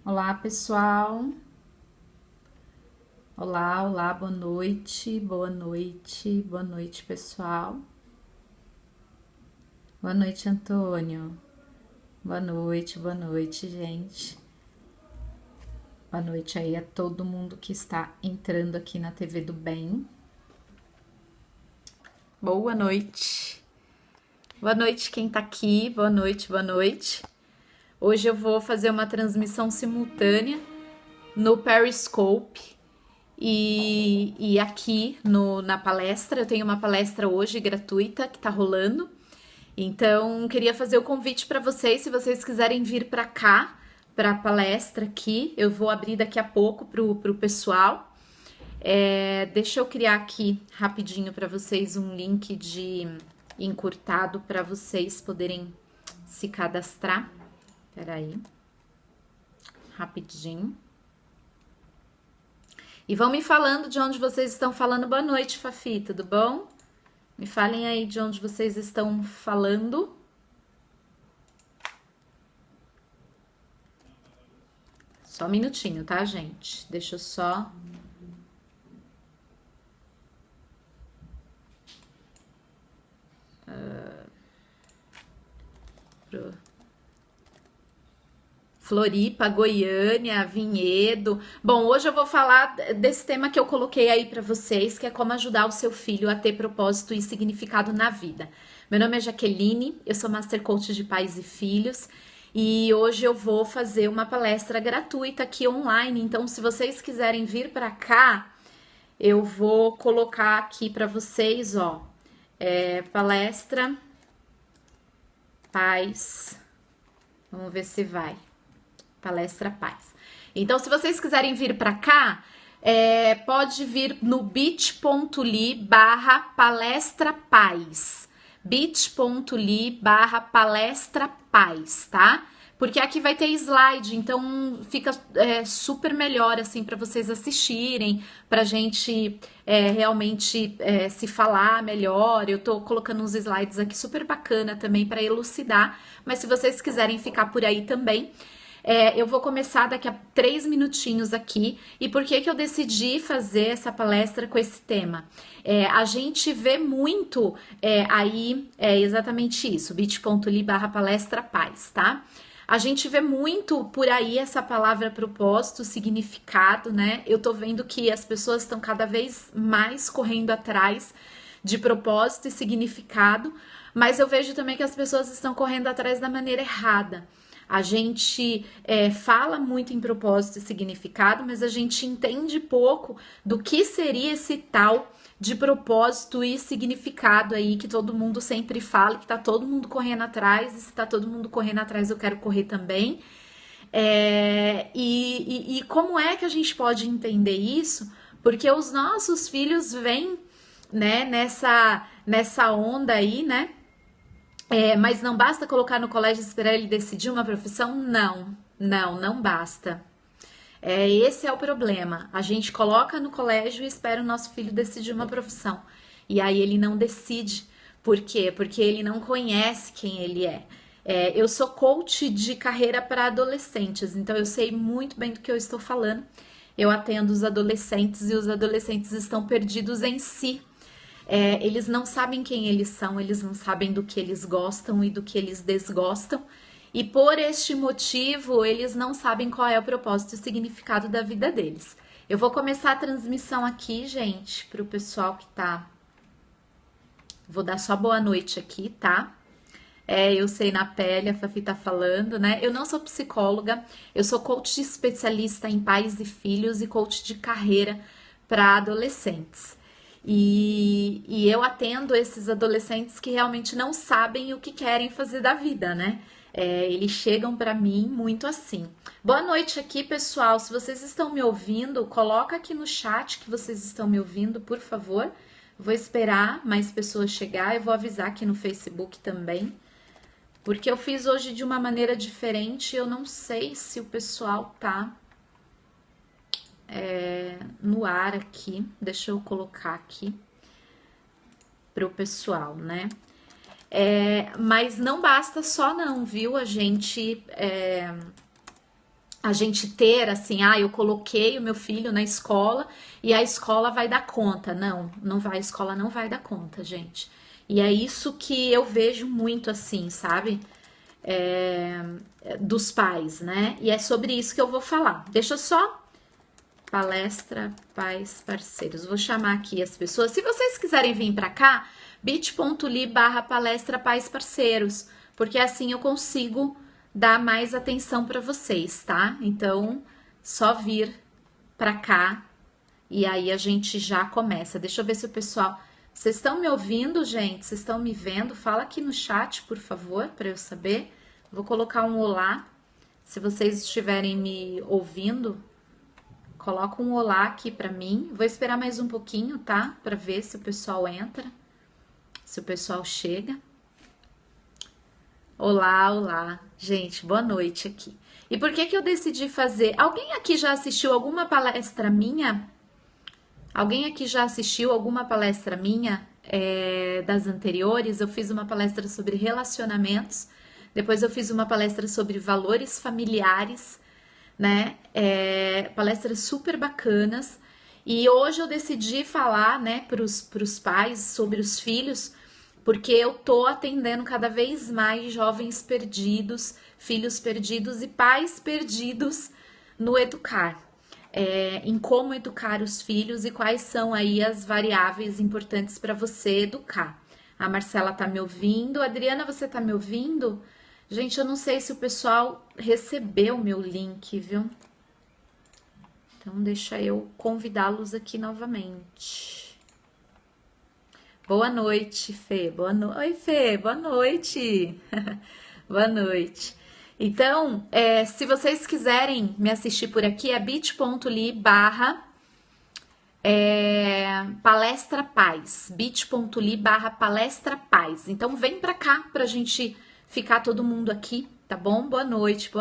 Olá, pessoal. Olá, olá, boa noite, boa noite, boa noite, pessoal. Boa noite, Antônio. Boa noite, gente. Boa noite aí a todo mundo que está entrando aqui na TV do Bem. Boa noite. Boa noite, quem tá aqui. Boa noite, boa noite. Hoje eu vou fazer uma transmissão simultânea no Periscope. E aqui na palestra, eu tenho uma palestra hoje gratuita que tá rolando. Então, queria fazer o convite para vocês, se vocês quiserem vir para cá, para a palestra aqui, eu vou abrir daqui a pouco pro pessoal. Deixa eu criar aqui rapidinho para vocês um link de encurtado para vocês poderem se cadastrar. Peraí, rapidinho. E vão me falando de onde vocês estão falando. Boa noite, Fafi, tudo bom? Me falem aí de onde vocês estão falando. Só um minutinho, tá, gente? Deixa eu só... Floripa, Goiânia, Vinhedo. Bom, hoje eu vou falar desse tema que eu coloquei aí para vocês, que é como ajudar o seu filho a ter propósito e significado na vida. Meu nome é Jaqueline, eu sou Master Coach de Pais e Filhos e hoje eu vou fazer uma palestra gratuita aqui online. Então, se vocês quiserem vir para cá, eu vou colocar aqui para vocês, ó, palestra Paz. Vamos ver se vai. Palestra Paz. Então, se vocês quiserem vir para cá, pode vir no bit.ly/palestra paz. bit.ly/palestra paz, tá? Porque aqui vai ter slide, então fica super melhor assim para vocês assistirem, pra gente realmente se falar melhor. Eu tô colocando uns slides aqui super bacana também para elucidar, mas se vocês quiserem ficar por aí também, eu vou começar daqui a 3 minutinhos aqui. E por que eu decidi fazer essa palestra com esse tema? A gente vê muito aí, exatamente isso, bit.ly/palestra paz, tá? A gente vê muito por aí essa palavra propósito, significado, né? Eu tô vendo que as pessoas estão cada vez mais correndo atrás de propósito e significado, mas eu vejo também que as pessoas estão correndo atrás da maneira errada. A gente fala muito em propósito e significado, mas a gente entende pouco do que seria esse tal de propósito e significado aí que todo mundo sempre fala, que tá todo mundo correndo atrás, e se tá todo mundo correndo atrás, eu quero correr também. E como é que a gente pode entender isso? Porque os nossos filhos vêm, né, nessa onda aí, né? Mas não basta colocar no colégio e esperar ele decidir uma profissão? Não basta. Esse é o problema. A gente coloca no colégio e espera o nosso filho decidir uma profissão. E aí ele não decide. Por quê? Porque ele não conhece quem ele é. Eu sou coach de carreira para adolescentes, então eu sei muito bem do que eu estou falando. Eu atendo os adolescentes e os adolescentes estão perdidos em si. Eles não sabem quem eles são, eles não sabem do que eles gostam e do que eles desgostam. E por este motivo, eles não sabem qual é o propósito e o significado da vida deles. Eu vou começar a transmissão aqui, gente, para o pessoal que tá. Vou dar só boa noite aqui, tá? Eu sei na pele, a Fafi tá falando, né? Eu não sou psicóloga, eu sou coach especialista em pais e filhos e coach de carreira para adolescentes. E eu atendo esses adolescentes que realmente não sabem o que querem fazer da vida, né? Eles chegam para mim muito assim. Boa noite aqui, pessoal. Se vocês estão me ouvindo, coloca aqui no chat que vocês estão me ouvindo, por favor. Vou esperar mais pessoas chegar. Eu vou avisar aqui no Facebook também. Porque eu fiz hoje de uma maneira diferente. Eu não sei se o pessoal tá no ar aqui. Deixa eu colocar aqui pro pessoal, né? Mas não basta só não, viu? A gente a gente ter assim, ah, eu coloquei o meu filho na escola e a escola vai dar conta. Não, não vai, a escola não vai dar conta, gente. E é isso que eu vejo muito assim, sabe? É, dos pais, né? E é sobre isso que eu vou falar. Deixa eu só palestra pais parceiros. Vou chamar aqui as pessoas. Se vocês quiserem vir para cá, bit.ly/palestra pais parceiros, porque assim eu consigo dar mais atenção para vocês, tá? Então, só vir para cá e aí a gente já começa. Deixa eu ver se o pessoal, vocês estão me ouvindo, gente? Vocês estão me vendo? Fala aqui no chat, por favor, para eu saber. Vou colocar um olá. Se vocês estiverem me ouvindo, coloca um olá aqui para mim. Vou esperar mais um pouquinho, tá? Para ver se o pessoal entra, se o pessoal chega. Olá, olá. Gente, boa noite aqui. E por que que eu decidi fazer? Alguém aqui já assistiu alguma palestra minha? Alguém aqui já assistiu alguma palestra minha das anteriores? Eu fiz uma palestra sobre relacionamentos, depois eu fiz uma palestra sobre valores familiares, né? Palestras super bacanas. E hoje eu decidi falar, né, para os pais sobre os filhos, porque eu tô atendendo cada vez mais jovens perdidos, filhos perdidos e pais perdidos no educar, em como educar os filhos e quais são aí as variáveis importantes para você educar. A Marcela tá me ouvindo, a Adriana, você tá me ouvindo? Gente, eu não sei se o pessoal recebeu o meu link, viu? Então, deixa eu convidá-los aqui novamente. Boa noite, Fê. Boa noite. Oi, Fê. Boa noite. Boa noite. Então, se vocês quiserem me assistir por aqui, é bit.ly/palestra paz. bit.ly/palestra paz. Então, vem pra cá pra gente ficar todo mundo aqui, tá bom? Boa noite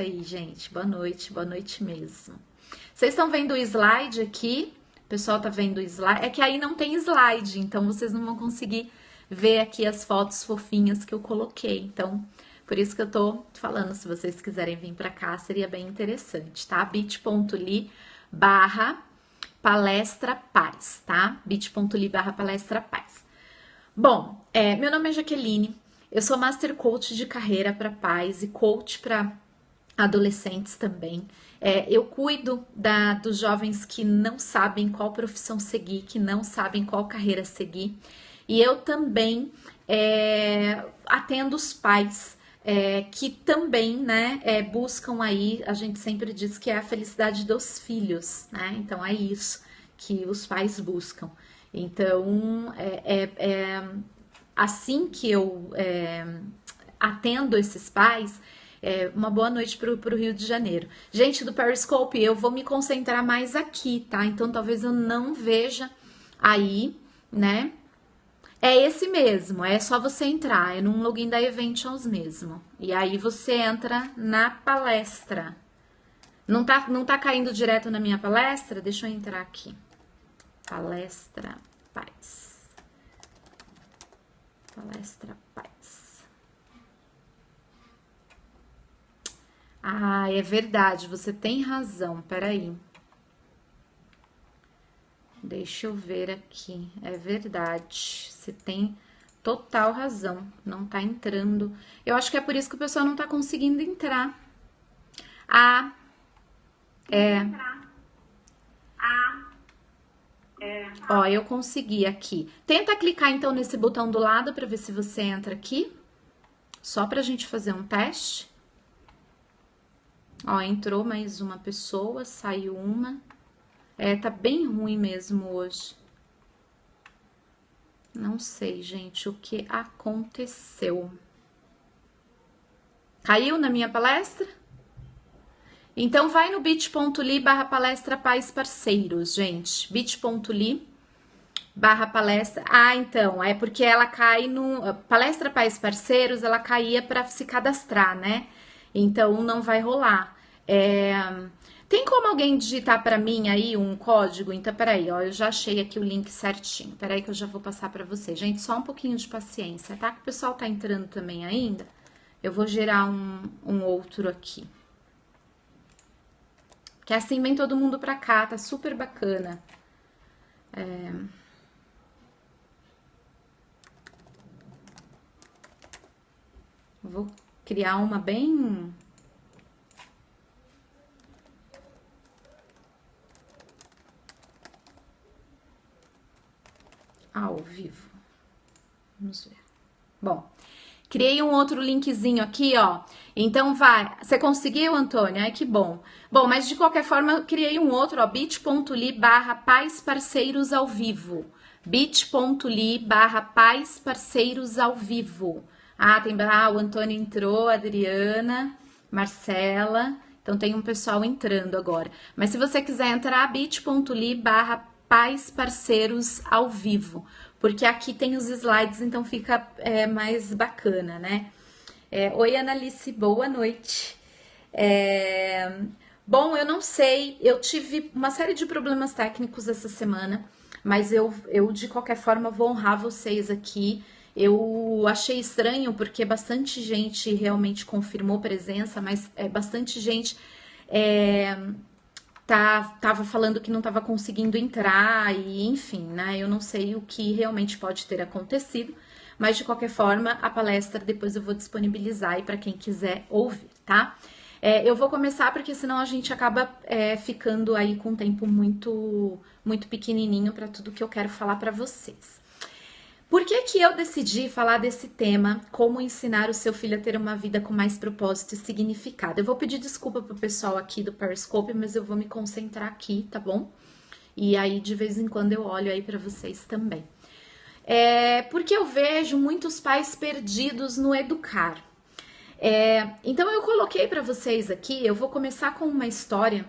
aí, gente. Boa noite mesmo. Vocês estão vendo o slide aqui? O pessoal tá vendo o slide? É que aí não tem slide, então vocês não vão conseguir ver aqui as fotos fofinhas que eu coloquei. Então, por isso que eu tô falando, se vocês quiserem vir pra cá, seria bem interessante, tá? bit.ly/palestra paz, tá? bit.ly/palestra paz. Bom, meu nome é Jaqueline, eu sou Master Coach de carreira para pais e coach para adolescentes também. Eu cuido dos jovens que não sabem qual profissão seguir, que não sabem qual carreira seguir. E eu também atendo os pais que também, né, buscam aí, a gente sempre diz que é a felicidade dos filhos, né? Então é isso que os pais buscam. Então, assim que eu atendo esses pais, uma boa noite pro Rio de Janeiro. Gente do Periscope, eu vou me concentrar mais aqui, tá? Então talvez eu não veja aí, né? É esse mesmo, é só você entrar, é num login da Eventions mesmo. E aí você entra na palestra. Não tá caindo direto na minha palestra? Deixa eu entrar aqui. Palestra Paz. Palestra Paz. Ah, é verdade, você tem razão, peraí. Deixa eu ver aqui, é verdade, você tem total razão, não tá entrando. Eu acho que é por isso que o pessoal não tá conseguindo entrar. Ah, ó, eu consegui aqui. Tenta clicar então nesse botão do lado para ver se você entra aqui, só pra gente fazer um teste. Ó, entrou mais uma pessoa, saiu uma. Tá bem ruim mesmo hoje. Não sei, gente, o que aconteceu. Caiu na minha palestra? Então, vai no bit.ly/palestra pais parceiros, gente. bit.ly/palestra. Ah, então, é porque ela cai no... Palestra pais parceiros, ela caía para se cadastrar, né? Então, não vai rolar. Tem como alguém digitar para mim aí um código? Então, peraí, ó, eu já achei aqui o link certinho. Peraí que eu já vou passar para você. Gente, só um pouquinho de paciência, tá? Que o pessoal tá entrando também ainda. Eu vou gerar um outro aqui. Que assim vem todo mundo pra cá, tá super bacana. Vou criar uma bem ao vivo. Vamos ver. Bom, criei um outro linkzinho aqui, ó. Então vai. Você conseguiu, Antônia? Ai, que bom. Bom, mas de qualquer forma, eu criei um outro, ó. bit.ly/pais parceiros ao vivo. bit.ly/pais parceiros ao vivo. Ah, o Antônio entrou, a Adriana, Marcela. Então tem um pessoal entrando agora. Mas se você quiser entrar, bit.ly/pais parceiros ao vivo. Porque aqui tem os slides, então fica mais bacana, né? Oi, Analice, boa noite. Bom, eu não sei, eu tive uma série de problemas técnicos essa semana, mas eu de qualquer forma vou honrar vocês aqui. Eu achei estranho porque bastante gente realmente confirmou presença, mas bastante gente tava falando que não estava conseguindo entrar e enfim, né? Eu não sei o que realmente pode ter acontecido, mas de qualquer forma a palestra depois eu vou disponibilizar aí para quem quiser ouvir, tá? Eu vou começar porque senão a gente acaba ficando aí com um tempo muito pequenininho para tudo que eu quero falar para vocês. Por que que eu decidi falar desse tema, como ensinar o seu filho a ter uma vida com mais propósito e significado? Eu vou pedir desculpa pro pessoal aqui do Periscope, mas eu vou me concentrar aqui, tá bom? E aí, de vez em quando, eu olho aí para vocês também. Porque eu vejo muitos pais perdidos no educar. Então, eu coloquei para vocês aqui, eu vou começar com uma história.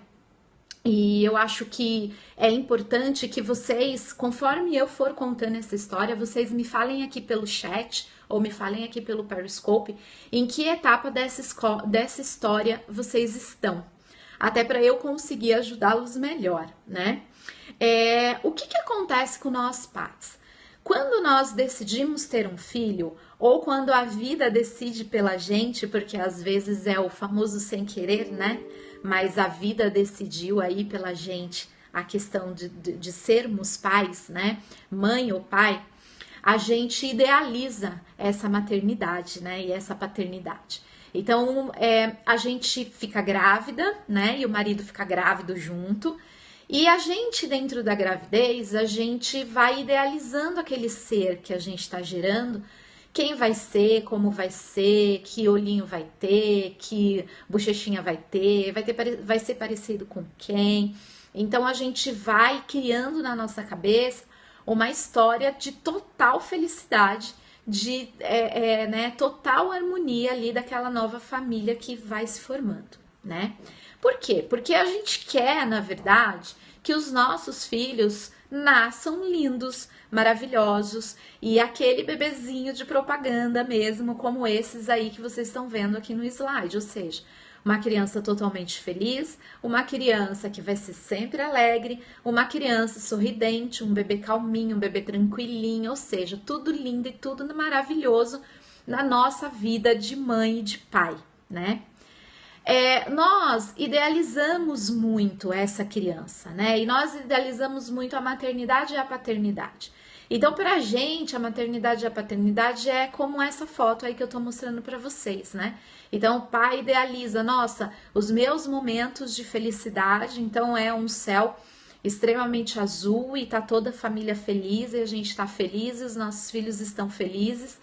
E eu acho que é importante que vocês, conforme eu for contando essa história, vocês me falem aqui pelo chat ou me falem aqui pelo Periscope em que etapa dessa história vocês estão. Até para eu conseguir ajudá-los melhor, né? O que acontece com nós pais? Quando nós decidimos ter um filho, ou quando a vida decide pela gente, porque às vezes é o famoso sem querer, né? Mas a vida decidiu aí pela gente a questão de sermos pais, né? Mãe ou pai, a gente idealiza essa maternidade, né? E essa paternidade. Então, a gente fica grávida, né? E o marido fica grávido junto. E a gente, dentro da gravidez, a gente vai idealizando aquele ser que a gente está gerando, quem vai ser, como vai ser, que olhinho vai ter, que bochechinha vai ser parecido com quem. Então a gente vai criando na nossa cabeça uma história de total felicidade, de total harmonia ali daquela nova família que vai se formando, né? Por quê? Porque a gente quer, na verdade, que os nossos filhos nasçam lindos, maravilhosos e aquele bebezinho de propaganda mesmo, como esses aí que vocês estão vendo aqui no slide, ou seja, uma criança totalmente feliz, uma criança que vai ser sempre alegre, uma criança sorridente, um bebê calminho, um bebê tranquilinho, ou seja, tudo lindo e tudo maravilhoso na nossa vida de mãe e de pai, né? Nós idealizamos muito essa criança, né? E nós idealizamos muito a maternidade e a paternidade. Então, pra gente, a maternidade e a paternidade é como essa foto aí que eu tô mostrando pra vocês, né? Então, o pai idealiza, nossa, os meus momentos de felicidade, então é um céu extremamente azul e tá toda a família feliz e a gente tá feliz e os nossos filhos estão felizes.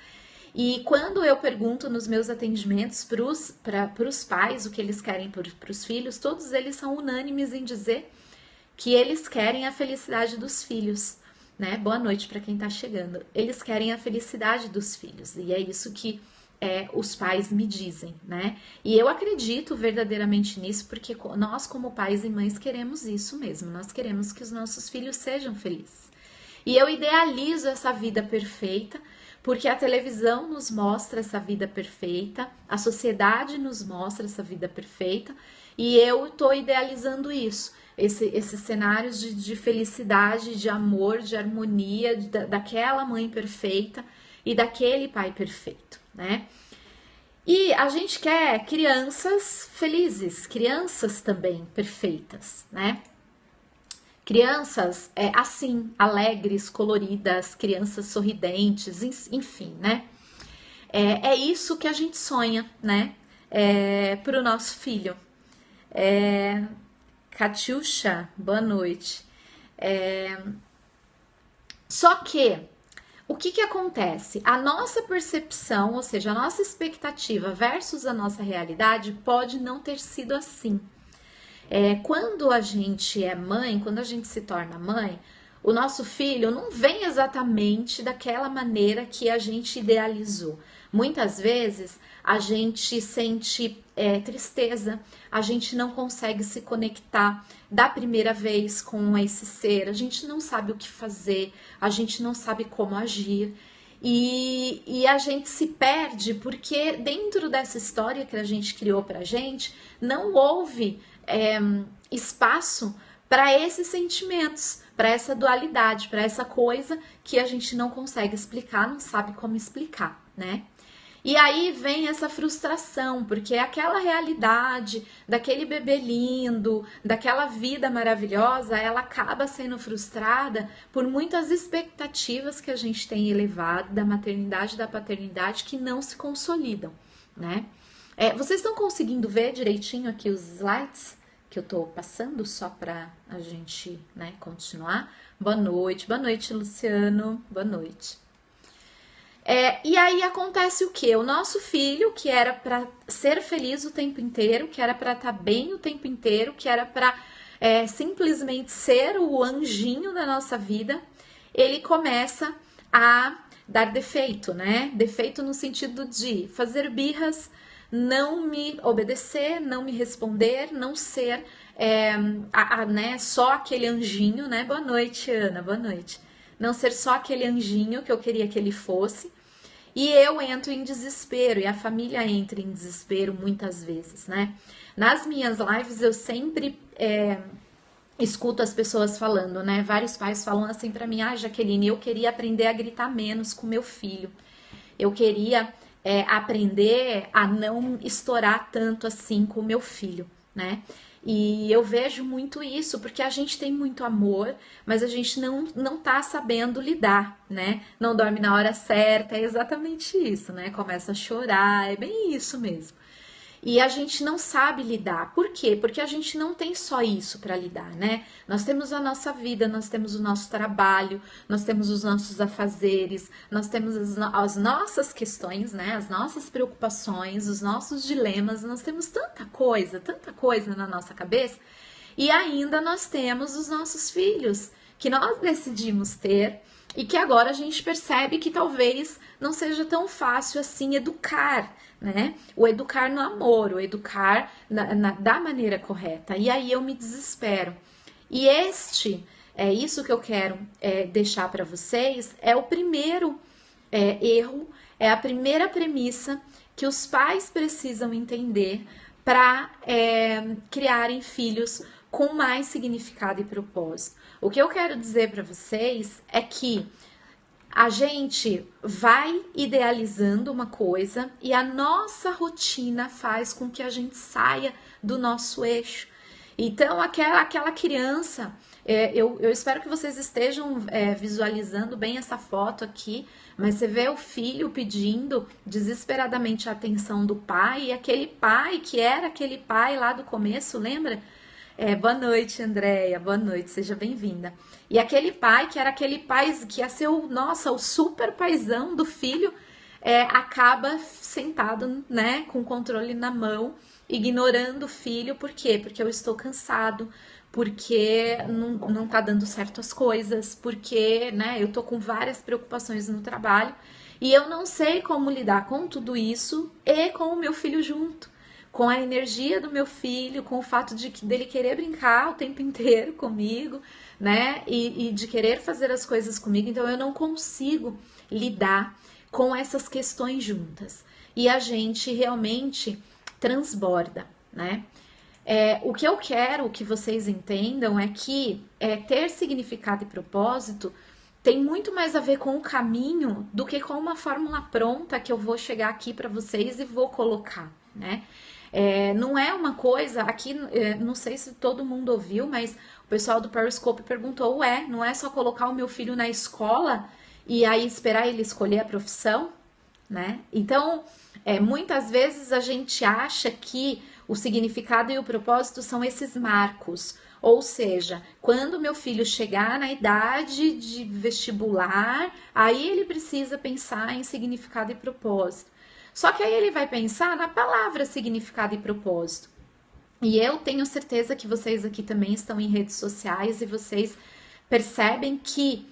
E quando eu pergunto nos meus atendimentos para os pais o que eles querem para os filhos, todos eles são unânimes em dizer que eles querem a felicidade dos filhos, né? Boa noite para quem está chegando. Eles querem a felicidade dos filhos e é isso que os pais me dizem, né? E eu acredito verdadeiramente nisso porque nós como pais e mães queremos isso mesmo. Nós queremos que os nossos filhos sejam felizes. E eu idealizo essa vida perfeita porque a televisão nos mostra essa vida perfeita, a sociedade nos mostra essa vida perfeita, e eu estou idealizando isso, esses cenários de felicidade, de amor, de harmonia, daquela mãe perfeita e daquele pai perfeito, né? E a gente quer crianças felizes, crianças também perfeitas, né? Crianças assim, alegres, coloridas, crianças sorridentes, enfim, né? É isso que a gente sonha, né? Para o nosso filho. Katiusha, boa noite. Só que o que acontece? A nossa percepção, ou seja, a nossa expectativa versus a nossa realidade pode não ter sido assim. Quando a gente é mãe, quando a gente se torna mãe, o nosso filho não vem exatamente daquela maneira que a gente idealizou. Muitas vezes a gente sente tristeza, a gente não consegue se conectar da primeira vez com esse ser, a gente não sabe o que fazer, a gente não sabe como agir. E a gente se perde porque dentro dessa história que a gente criou pra gente, não houve espaço para esses sentimentos, para essa dualidade, para essa coisa que a gente não consegue explicar, não sabe como explicar, né? E aí vem essa frustração, porque aquela realidade daquele bebê lindo, daquela vida maravilhosa, ela acaba sendo frustrada por muitas expectativas que a gente tem elevado da maternidade e da paternidade que não se consolidam, né? Vocês estão conseguindo ver direitinho aqui os slides que eu tô passando só para a gente, né, continuar? Boa noite, Luciano, boa noite. E aí acontece o que? O nosso filho, que era para ser feliz o tempo inteiro, que era para estar bem o tempo inteiro, que era para simplesmente ser o anjinho da nossa vida, ele começa a dar defeito, né? Defeito no sentido de fazer birras, não me obedecer, não me responder, não ser né, só aquele anjinho, né? Boa noite, Ana, boa noite. Não ser só aquele anjinho que eu queria que ele fosse. E eu entro em desespero, e a família entra em desespero muitas vezes, né? Nas minhas lives eu sempre escuto as pessoas falando, né? Vários pais falam assim pra mim: Jaqueline, eu queria aprender a gritar menos com meu filho. Eu queria aprender a não estourar tanto assim com o meu filho, né? E eu vejo muito isso, porque a gente tem muito amor, mas a gente não tá sabendo lidar, né? Não dorme na hora certa, é exatamente isso, né? Começa a chorar, é bem isso mesmo. E a gente não sabe lidar. Por quê? Porque a gente não tem só isso para lidar, né? Nós temos a nossa vida, nós temos o nosso trabalho, nós temos os nossos afazeres, nós temos as nossas questões, né? As nossas preocupações, os nossos dilemas, nós temos tanta coisa na nossa cabeça. E ainda nós temos os nossos filhos, que nós decidimos ter e que agora a gente percebe que talvez não seja tão fácil assim educar, né? O educar no amor, o educar da maneira correta. E aí eu me desespero. E isso que eu quero deixar para vocês, é o primeiro erro, é a primeira premissa que os pais precisam entender para criarem filhos com mais significado e propósito. O que eu quero dizer para vocês é que a gente vai idealizando uma coisa e a nossa rotina faz com que a gente saia do nosso eixo. Então, aquela criança, eu espero que vocês estejam visualizando bem essa foto aqui, mas você vê o filho pedindo desesperadamente a atenção do pai, e aquele pai que era aquele pai lá do começo, lembra? Boa noite, Andréia, boa noite, seja bem-vinda. E aquele pai, que era aquele pai que ia ser o super paizão do filho, acaba sentado, né, com o controle na mão, ignorando o filho. Por quê? Porque eu estou cansado, porque não tá dando certo as coisas, porque, né, eu tô com várias preocupações no trabalho e eu não sei como lidar com tudo isso e com o meu filho junto, com a energia do meu filho, com o fato dele querer brincar o tempo inteiro comigo, né? E de querer fazer as coisas comigo. Então eu não consigo lidar com essas questões juntas. E a gente realmente transborda, né? O que eu quero que vocês entendam é que ter significado e propósito tem muito mais a ver com o caminho do que com uma fórmula pronta que eu vou chegar aqui para vocês e vou colocar, né? Não é uma coisa, aqui, não sei se todo mundo ouviu, mas o pessoal do Periscope perguntou, não é só colocar o meu filho na escola e aí esperar ele escolher a profissão, né? Então, muitas vezes a gente acha que o significado e o propósito são esses marcos. Ou seja, quando meu filho chegar na idade de vestibular, aí ele precisa pensar em significado e propósito. Só que aí ele vai pensar na palavra significado e propósito. E eu tenho certeza que vocês aqui também estão em redes sociais e vocês percebem que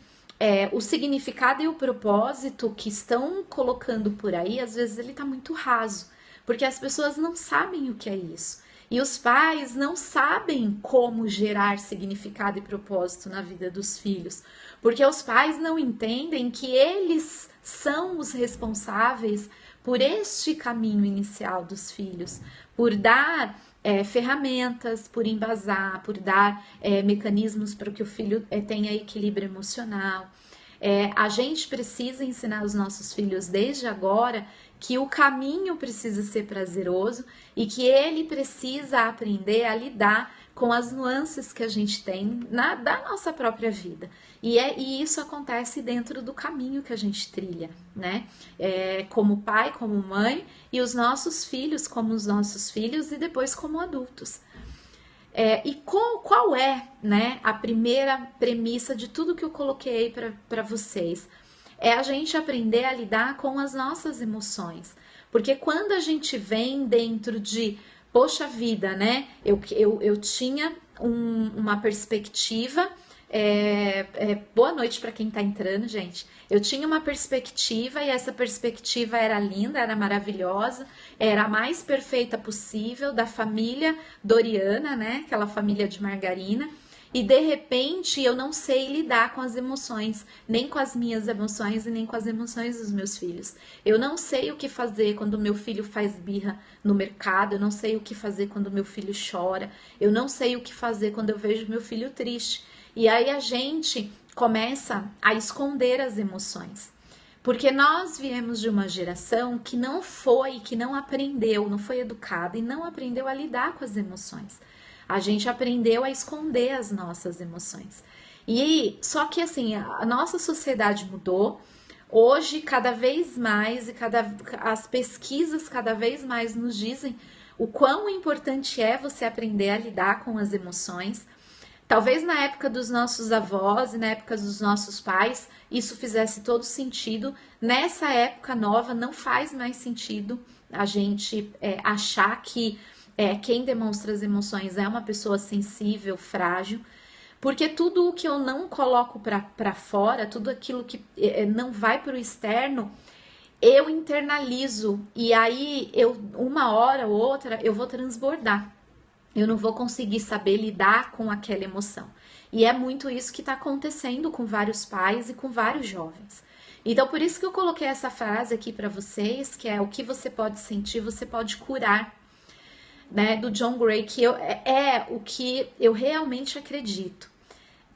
o significado e o propósito que estão colocando por aí, às vezes ele está muito raso, porque as pessoas não sabem o que é isso. E os pais não sabem como gerar significado e propósito na vida dos filhos, porque os pais não entendem que eles são os responsáveis por este caminho inicial dos filhos, por dar ferramentas, por embasar, por dar mecanismos para que o filho tenha equilíbrio emocional. A gente precisa ensinar os nossos filhos desde agora que o caminho precisa ser prazeroso e que ele precisa aprender a lidar com as nuances que a gente tem da nossa própria vida. E isso acontece dentro do caminho que a gente trilha, né? Como pai, como mãe, e os nossos filhos como os nossos filhos e depois como adultos. Qual é, né, a primeira premissa de tudo que eu coloquei para vocês? É a gente aprender a lidar com as nossas emoções. Porque quando a gente vem dentro de, poxa vida, né? Eu tinha uma perspectiva. Boa noite para quem tá entrando, gente. Eu tinha uma perspectiva e essa perspectiva era linda, era maravilhosa, era a mais perfeita possível da família Doriana, né? Aquela família de margarina. E de repente eu não sei lidar com as emoções, nem com as minhas emoções e nem com as emoções dos meus filhos. Eu não sei o que fazer quando meu filho faz birra no mercado, eu não sei o que fazer quando meu filho chora, eu não sei o que fazer quando eu vejo meu filho triste. E aí a gente começa a esconder as emoções. Porque nós viemos de uma geração que não aprendeu, não foi educada e não aprendeu a lidar com as emoções. A gente aprendeu a esconder as nossas emoções. E só que assim, a nossa sociedade mudou. Hoje, cada vez mais, as pesquisas cada vez mais nos dizem o quão importante é você aprender a lidar com as emoções. Talvez na época dos nossos avós e na época dos nossos pais isso fizesse todo sentido. Nessa época nova não faz mais sentido a gente achar que quem demonstra as emoções é uma pessoa sensível, frágil, porque tudo o que eu não coloco para fora, tudo aquilo que não vai para o externo, eu internalizo e aí uma hora ou outra eu vou transbordar. Eu não vou conseguir saber lidar com aquela emoção. E é muito isso que está acontecendo com vários pais e com vários jovens. Então, por isso que eu coloquei essa frase aqui para vocês, que é: o que você pode sentir, você pode curar. Né, do John Gray, que é o que eu realmente acredito.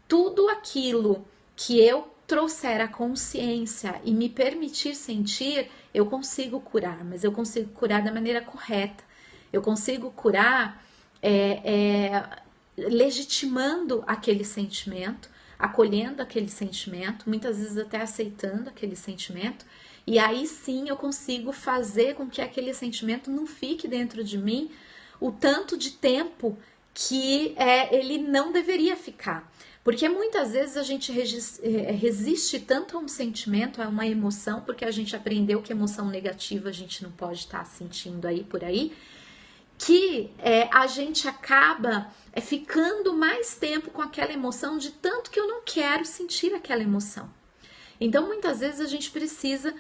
Tudo aquilo que eu trouxer à consciência e me permitir sentir, eu consigo curar, mas eu consigo curar da maneira correta. Eu consigo curar legitimando aquele sentimento, acolhendo aquele sentimento, muitas vezes até aceitando aquele sentimento, e aí sim eu consigo fazer com que aquele sentimento não fique dentro de mim o tanto de tempo que ele não deveria ficar. Porque muitas vezes a gente resiste tanto a um sentimento, a uma emoção, porque a gente aprendeu que emoção negativa a gente não pode estar sentindo aí por aí, que a gente acaba ficando mais tempo com aquela emoção de tanto que eu não quero sentir aquela emoção. Então, muitas vezes a gente precisa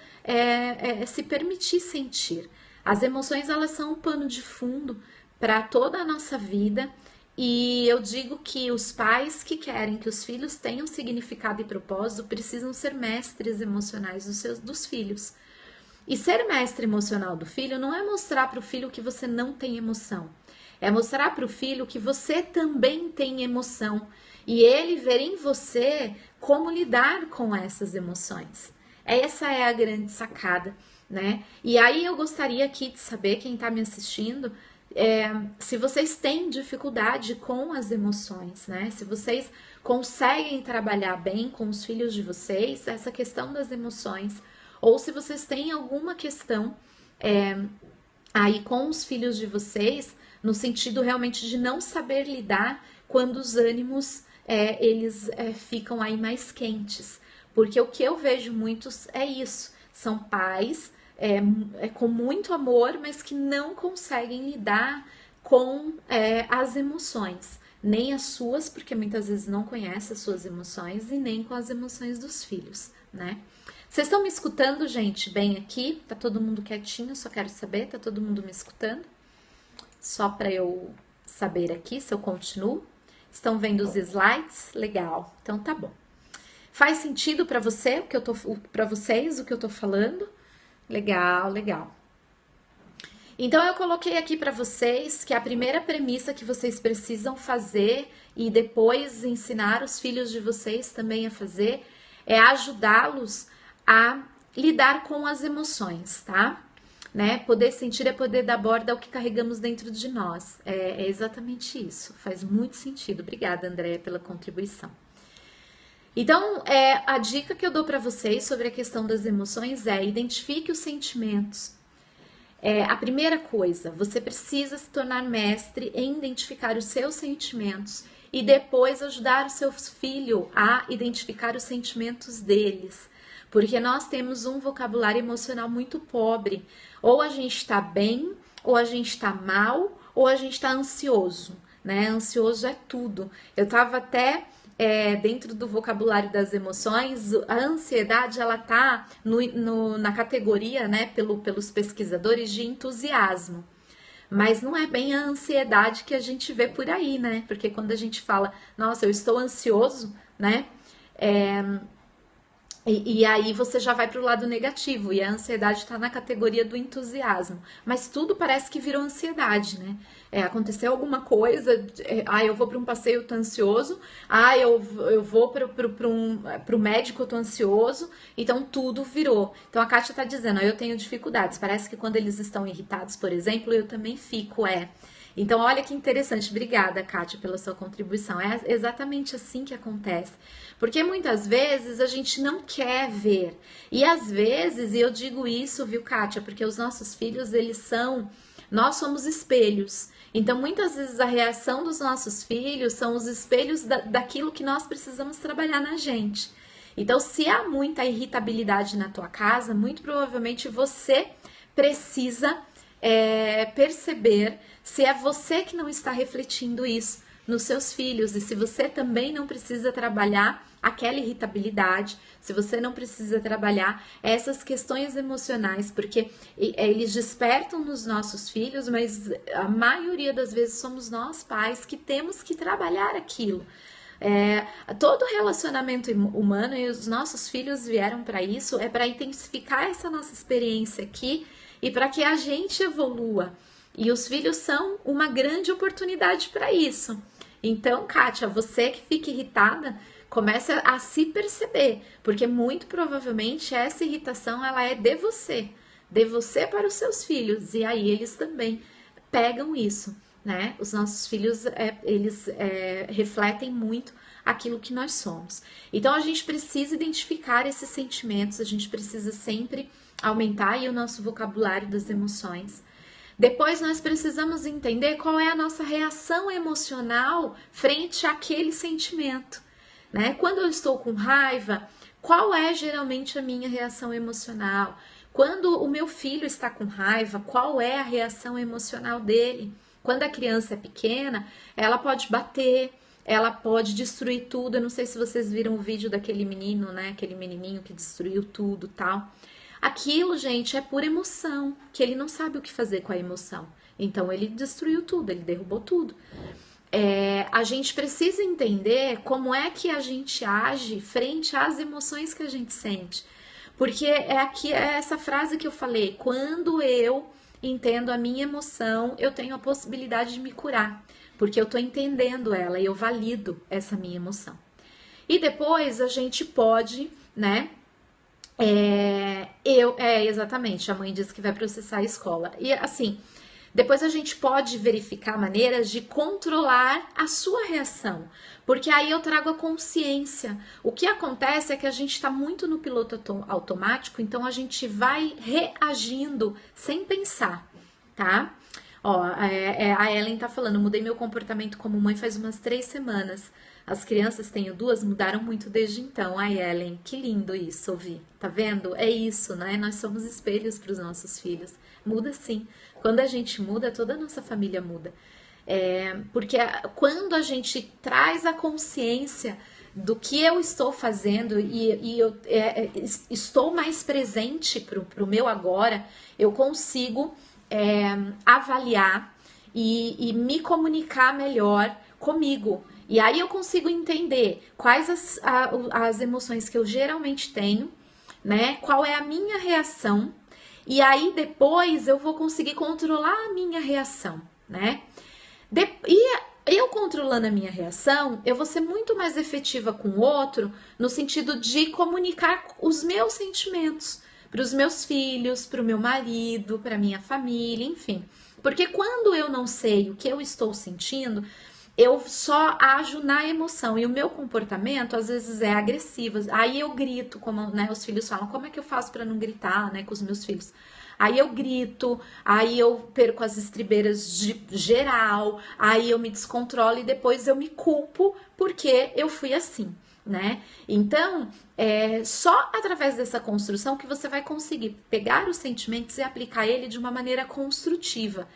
se permitir sentir. As emoções, elas são um pano de fundo para toda a nossa vida, e eu digo que os pais que querem que os filhos tenham significado e propósito precisam ser mestres emocionais dos filhos. E ser mestre emocional do filho não é mostrar para o filho que você não tem emoção, É mostrar para o filho que você também tem emoção e ele ver em você como lidar com essas emoções. Essa é a grande sacada, né? E aí eu gostaria aqui de saber, quem está me assistindo, se vocês têm dificuldade com as emoções, né? Se vocês conseguem trabalhar bem com os filhos de vocês essa questão das emoções, ou se vocês têm alguma questão aí com os filhos de vocês, no sentido realmente de não saber lidar quando os ânimos eles ficam aí mais quentes. Porque o que eu vejo muitos é isso, são pais com muito amor, mas que não conseguem lidar com as emoções. Nem as suas, porque muitas vezes não conhecem as suas emoções, e nem com as emoções dos filhos, né? Vocês estão me escutando, gente, bem aqui? Tá todo mundo quietinho? Só quero saber, tá todo mundo me escutando? Só para eu saber aqui se eu continuo. Estão vendo os slides? Legal. Então tá bom. Faz sentido para você o que eu tô para vocês o que eu tô falando? Legal, legal. Então eu coloquei aqui para vocês que a primeira premissa que vocês precisam fazer e depois ensinar os filhos de vocês também a fazer é ajudá-los a lidar com as emoções, tá? Né? Poder sentir é poder dar borda ao que carregamos dentro de nós. É exatamente isso. Faz muito sentido. Obrigada, Andréia, pela contribuição. Então, a dica que eu dou para vocês sobre a questão das emoções é identifique os sentimentos. A primeira coisa, você precisa se tornar mestre em identificar os seus sentimentos e depois ajudar o seu filho a identificar os sentimentos deles. Porque nós temos um vocabulário emocional muito pobre. Ou a gente está bem, ou a gente está mal, ou a gente está ansioso, né? Ansioso é tudo. Eu estava até dentro do vocabulário das emoções, a ansiedade ela tá na categoria, né, pelos pesquisadores, de entusiasmo. Mas não é bem a ansiedade que a gente vê por aí, né? Porque quando a gente fala, nossa, eu estou ansioso, né? E aí você já vai para o lado negativo, e a ansiedade está na categoria do entusiasmo. Mas tudo parece que virou ansiedade, né? Aconteceu alguma coisa, eu vou para um passeio, eu tô ansioso, eu vou para o médico, eu tô ansioso, então tudo virou. Então a Kátia tá dizendo, eu tenho dificuldades, parece que quando eles estão irritados, por exemplo, eu também fico, Então, olha que interessante. Obrigada, Kátia, pela sua contribuição. É exatamente assim que acontece. Porque muitas vezes a gente não quer ver. E às vezes, e eu digo isso, viu, Kátia? Porque os nossos filhos, nós somos espelhos. Então, muitas vezes a reação dos nossos filhos são os espelhos daquilo que nós precisamos trabalhar na gente. Então, se há muita irritabilidade na tua casa, muito provavelmente você precisa perceber se é você que não está refletindo isso nos seus filhos, e se você também não precisa trabalhar aquela irritabilidade, se você não precisa trabalhar essas questões emocionais, porque eles despertam nos nossos filhos, mas a maioria das vezes somos nós pais que temos que trabalhar aquilo. Todo relacionamento humano, e os nossos filhos vieram para isso, é para intensificar essa nossa experiência aqui e para que a gente evolua. E os filhos são uma grande oportunidade para isso. Então, Kátia, você que fica irritada, comece a se perceber, porque muito provavelmente essa irritação ela é de você para os seus filhos, e aí eles também pegam isso, né? Os nossos filhos, eles refletem muito aquilo que nós somos. Então, a gente precisa identificar esses sentimentos, a gente precisa sempre aumentar aí o nosso vocabulário das emoções. Depois nós precisamos entender qual é a nossa reação emocional frente àquele sentimento, né? Quando eu estou com raiva, qual é geralmente a minha reação emocional? Quando o meu filho está com raiva, qual é a reação emocional dele? Quando a criança é pequena, ela pode bater, ela pode destruir tudo. Eu não sei se vocês viram o vídeo daquele menino, né? Aquele menininho que destruiu tudo, tal. Aquilo, gente, é por emoção, que ele não sabe o que fazer com a emoção. Então, ele destruiu tudo, ele derrubou tudo. A gente precisa entender como é que a gente age frente às emoções que a gente sente. Porque é essa frase que eu falei, quando eu entendo a minha emoção, eu tenho a possibilidade de me curar, porque eu tô entendendo ela e eu valido essa minha emoção. E depois a gente pode, né? Exatamente, a mãe disse que vai processar a escola. E assim, depois a gente pode verificar maneiras de controlar a sua reação, porque aí eu trago a consciência. O que acontece é que a gente está muito no piloto automático, então a gente vai reagindo sem pensar, tá? Ó, a Ellen tá falando, mudei meu comportamento como mãe faz umas 3 semanas. As crianças, tenho 2, mudaram muito desde então. Ai, Ellen, que lindo isso ouvir. Tá vendo? É isso, né? Nós somos espelhos para os nossos filhos. Muda sim. Quando a gente muda, toda a nossa família muda. Porque quando a gente traz a consciência do que eu estou fazendo e eu estou mais presente pro meu agora, eu consigo avaliar e me comunicar melhor comigo. E aí eu consigo entender quais as emoções que eu geralmente tenho, né? Qual é a minha reação. E aí depois eu vou conseguir controlar a minha reação, né? E eu controlando a minha reação, eu vou ser muito mais efetiva com o outro no sentido de comunicar os meus sentimentos para os meus filhos, para o meu marido, para minha família, enfim. Porque quando eu não sei o que eu estou sentindo, eu só ajo na emoção e o meu comportamento às vezes é agressivo. Aí eu grito, como, né, os filhos falam, como é que eu faço para não gritar, né, com os meus filhos? Aí eu grito, aí eu perco as estribeiras de geral, aí eu me descontrolo e depois eu me culpo porque eu fui assim, né? Então, é só através dessa construção que você vai conseguir pegar os sentimentos e aplicar ele de uma maneira construtiva.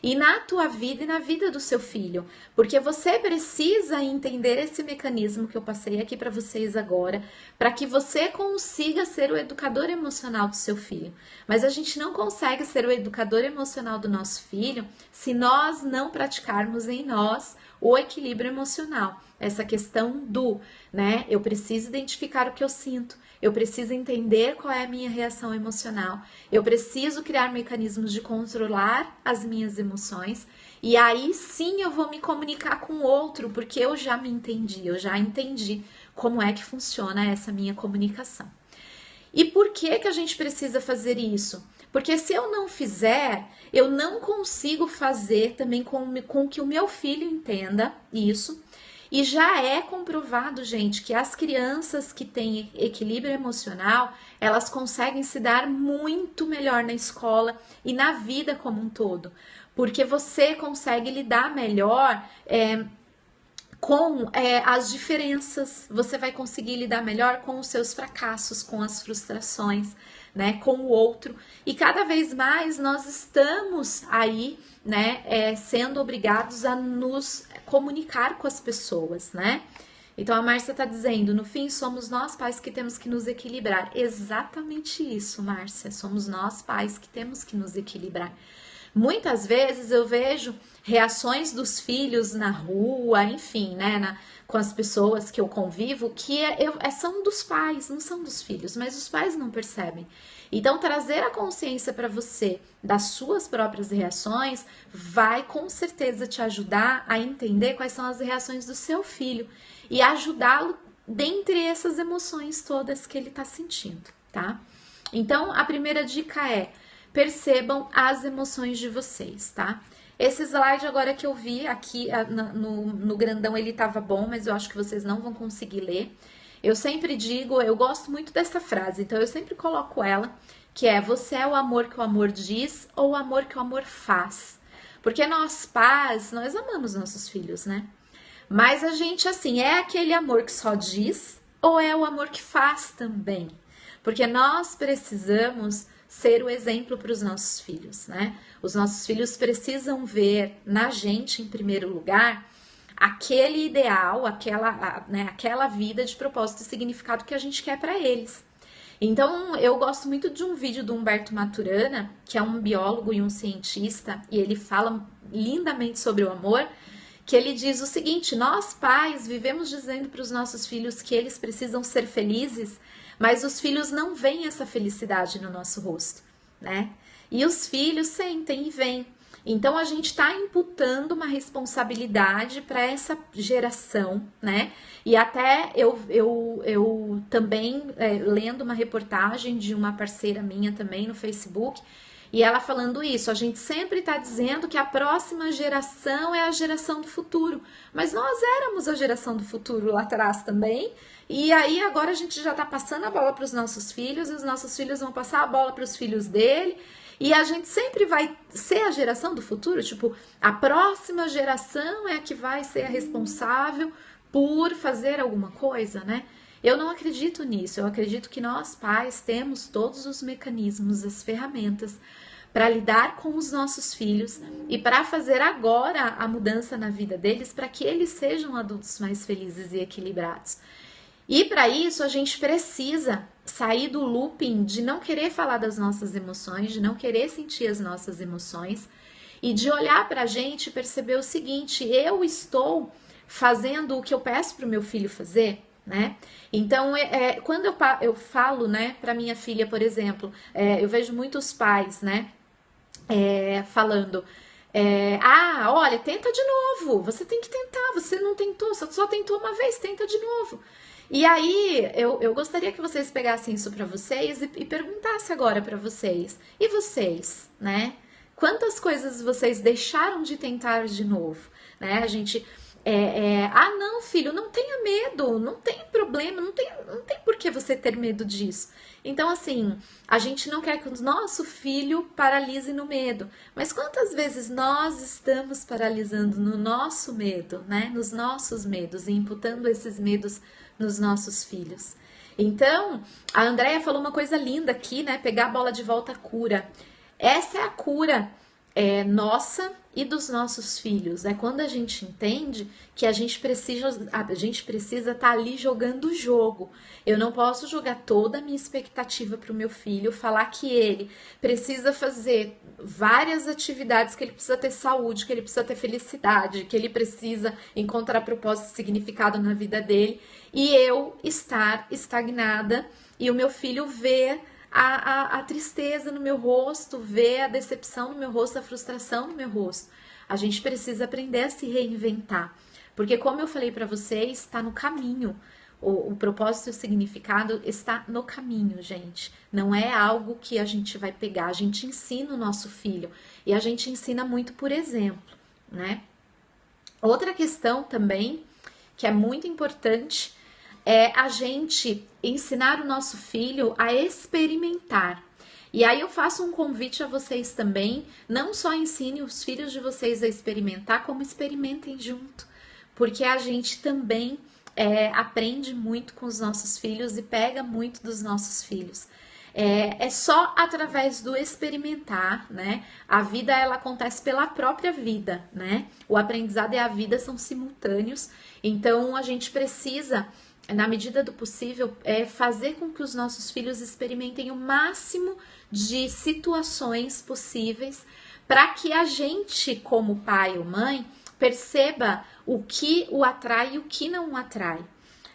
E na tua vida e na vida do seu filho, porque você precisa entender esse mecanismo que eu passei aqui para vocês agora, para que você consiga ser o educador emocional do seu filho. Mas a gente não consegue ser o educador emocional do nosso filho se nós não praticarmos em nós o equilíbrio emocional. Essa questão do, né? Eu preciso identificar o que eu sinto. Eu preciso entender qual é a minha reação emocional. Eu preciso criar mecanismos de controlar as minhas emoções. E aí sim eu vou me comunicar com o outro, porque eu já me entendi, eu já entendi como é que funciona essa minha comunicação. E por que que a gente precisa fazer isso? Porque se eu não fizer, eu não consigo fazer também com que o meu filho entenda isso. E já é comprovado, gente, que as crianças que têm equilíbrio emocional, elas conseguem se dar muito melhor na escola e na vida como um todo. Porque você consegue lidar melhor com as diferenças, você vai conseguir lidar melhor com os seus fracassos, com as frustrações, né, com o outro. E cada vez mais nós estamos aí, né, sendo obrigados a nos comunicar com as pessoas, né? Então a Márcia tá dizendo, no fim somos nós pais que temos que nos equilibrar. Exatamente isso, Márcia, somos nós pais que temos que nos equilibrar. Muitas vezes eu vejo reações dos filhos na rua, enfim, né, com as pessoas que eu convivo, que são dos pais, não são dos filhos, mas os pais não percebem. Então, trazer a consciência para você das suas próprias reações vai com certeza te ajudar a entender quais são as reações do seu filho e ajudá-lo dentre essas emoções todas que ele está sentindo, tá? Então, a primeira dica é: percebam as emoções de vocês, tá? Esse slide agora que eu vi aqui no grandão, ele tava bom, mas eu acho que vocês não vão conseguir ler. Eu sempre digo, eu gosto muito dessa frase, então eu sempre coloco ela, que é: você é o amor que o amor diz ou o amor que o amor faz? Porque nós pais, nós amamos nossos filhos, né? Mas a gente, assim, é aquele amor que só diz ou é o amor que faz também? Porque nós precisamos ser o exemplo para os nossos filhos, né? Os nossos filhos precisam ver na gente, em primeiro lugar, aquele ideal, aquela vida de propósito e significado que a gente quer para eles. Então, eu gosto muito de um vídeo do Humberto Maturana, que é um biólogo e um cientista, e ele fala lindamente sobre o amor, que ele diz o seguinte: nós pais vivemos dizendo para os nossos filhos que eles precisam ser felizes, mas os filhos não veem essa felicidade no nosso rosto, né? E os filhos sentem e veem. Então a gente está imputando uma responsabilidade para essa geração, né? E até eu também lendo uma reportagem de uma parceira minha também no Facebook, e ela falando isso, a gente sempre está dizendo que a próxima geração é a geração do futuro, mas nós éramos a geração do futuro lá atrás também, e aí agora a gente já está passando a bola para os nossos filhos, e os nossos filhos vão passar a bola para os filhos dele, e a gente sempre vai ser a geração do futuro, tipo, a próxima geração é a que vai ser a responsável por fazer alguma coisa, né? Eu não acredito nisso, eu acredito que nós, pais, temos todos os mecanismos, as ferramentas para lidar com os nossos filhos e para fazer agora a mudança na vida deles para que eles sejam adultos mais felizes e equilibrados. E para isso a gente precisa sair do looping de não querer falar das nossas emoções, de não querer sentir as nossas emoções e de olhar para a gente e perceber o seguinte: eu estou fazendo o que eu peço para o meu filho fazer, né? Então, quando eu falo, né, para minha filha, por exemplo, eu vejo muitos pais, né, falando. Olha, tenta de novo, você tem que tentar, você não tentou, só tentou uma vez, tenta de novo. E aí, eu gostaria que vocês pegassem isso para vocês e perguntassem agora para vocês. E vocês, né? Quantas coisas vocês deixaram de tentar de novo? Né? A gente... não, filho, não tenha medo, não tem problema, não tem por que você ter medo disso. Então, assim, a gente não quer que o nosso filho paralise no medo, mas quantas vezes nós estamos paralisando no nosso medo, né? Nos nossos medos e imputando esses medos nos nossos filhos. Então, a Andrea falou uma coisa linda aqui, né? Pegar a bola de volta cura. Essa é a cura nossa e dos nossos filhos. É quando a gente entende que a gente precisa estar ali jogando o jogo. Eu não posso jogar toda a minha expectativa para o meu filho, falar que ele precisa fazer várias atividades, que ele precisa ter saúde, que ele precisa ter felicidade, que ele precisa encontrar propósito e significado na vida dele, e eu estar estagnada e o meu filho ver a tristeza no meu rosto, ver a decepção no meu rosto, a frustração no meu rosto. A gente precisa aprender a se reinventar, porque como eu falei para vocês, está no caminho. O propósito e o significado está no caminho, gente. Não é algo que a gente vai pegar, a gente ensina o nosso filho e a gente ensina muito por exemplo, né? Outra questão também que é muito importante é a gente ensinar o nosso filho a experimentar. E aí eu faço um convite a vocês também, não só ensine os filhos de vocês a experimentar, como experimentem junto, porque a gente também aprende muito com os nossos filhos e pega muito dos nossos filhos. É só através do experimentar, né? A vida, ela acontece pela própria vida, né? O aprendizado e a vida são simultâneos, então a gente precisa, na medida do possível, fazer com que os nossos filhos experimentem o máximo de situações possíveis para que a gente, como pai ou mãe, perceba o que o atrai e o que não o atrai.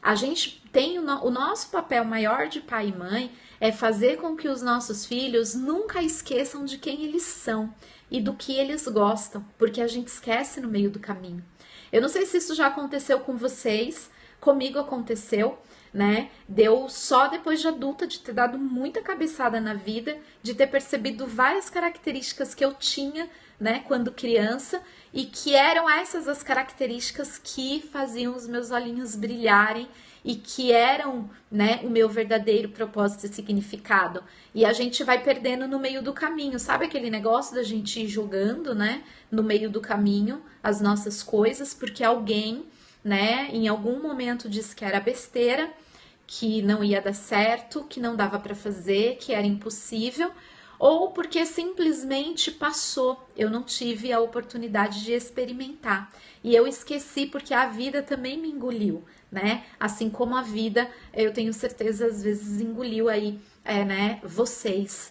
A gente tem o nosso papel maior de pai e mãe é fazer com que os nossos filhos nunca esqueçam de quem eles são e do que eles gostam, porque a gente esquece no meio do caminho. Eu não sei se isso já aconteceu com vocês, comigo aconteceu, né? Deu só depois de adulta, de ter dado muita cabeçada na vida, de ter percebido várias características que eu tinha, né, quando criança, e que eram essas as características que faziam os meus olhinhos brilharem e que eram, né, o meu verdadeiro propósito e significado. E a gente vai perdendo no meio do caminho, sabe aquele negócio da gente ir jogando, né, no meio do caminho as nossas coisas, porque alguém, né, em algum momento disse que era besteira, que não ia dar certo, que não dava para fazer, que era impossível, ou porque simplesmente passou, eu não tive a oportunidade de experimentar. E eu esqueci porque a vida também me engoliu, né? Assim como a vida, eu tenho certeza, às vezes engoliu aí, né, vocês.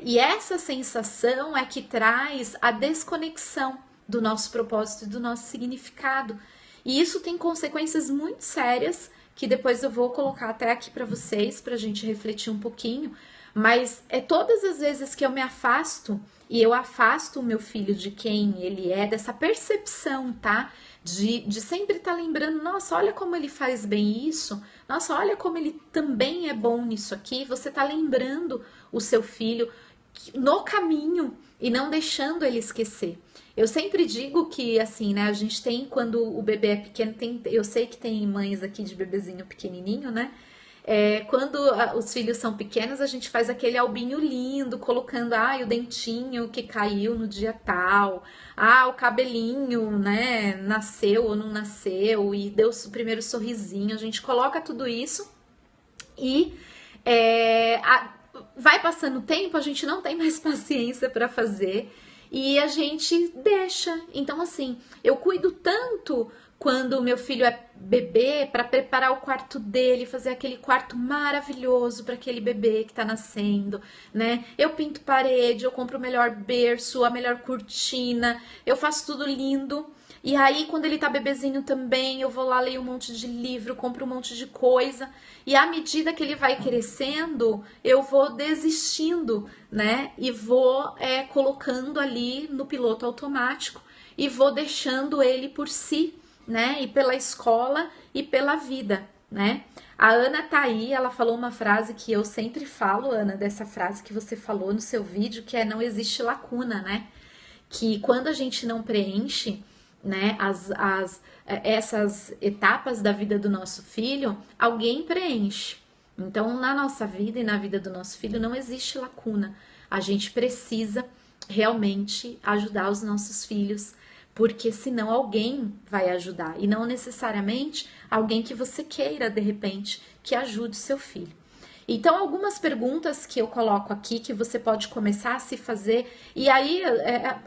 E essa sensação é que traz a desconexão do nosso propósito e do nosso significado. E isso tem consequências muito sérias que depois eu vou colocar até aqui para vocês, pra gente refletir um pouquinho. Mas é todas as vezes que eu me afasto e eu afasto o meu filho de quem ele é, dessa percepção, tá? De sempre estar lembrando, nossa, olha como ele faz bem isso, nossa, olha como ele também é bom nisso aqui. Você tá lembrando o seu filho no caminho e não deixando ele esquecer. Eu sempre digo que, assim, né, a gente tem, quando o bebê é pequeno, eu sei que tem mães aqui de bebezinho pequenininho, né? Quando os filhos são pequenos, a gente faz aquele albinho lindo, colocando, o dentinho que caiu no dia tal, o cabelinho, né, nasceu ou não nasceu, e deu o primeiro sorrisinho. A gente coloca tudo isso e vai passando o tempo, a gente não tem mais paciência para fazer e a gente deixa. Então, assim, eu cuido tanto quando o meu filho é bebê para preparar o quarto dele, fazer aquele quarto maravilhoso para aquele bebê que tá nascendo, né? Eu pinto parede, eu compro o melhor berço, a melhor cortina, eu faço tudo lindo. E aí, quando ele tá bebezinho também, eu vou lá, leio um monte de livro, compro um monte de coisa. E à medida que ele vai crescendo, eu vou desistindo, né? E vou colocando ali no piloto automático e vou deixando ele por si, né? E pela escola e pela vida, né? A Ana tá aí, ela falou uma frase que eu sempre falo, Ana, dessa frase que você falou no seu vídeo, que é não existe lacuna, né? Que quando a gente não preenche, né, essas etapas da vida do nosso filho, alguém preenche. Então, na nossa vida e na vida do nosso filho não existe lacuna. A gente precisa realmente ajudar os nossos filhos, porque senão alguém vai ajudar, e não necessariamente alguém que você queira, de repente, que ajude o seu filho. Então, algumas perguntas que eu coloco aqui que você pode começar a se fazer, e aí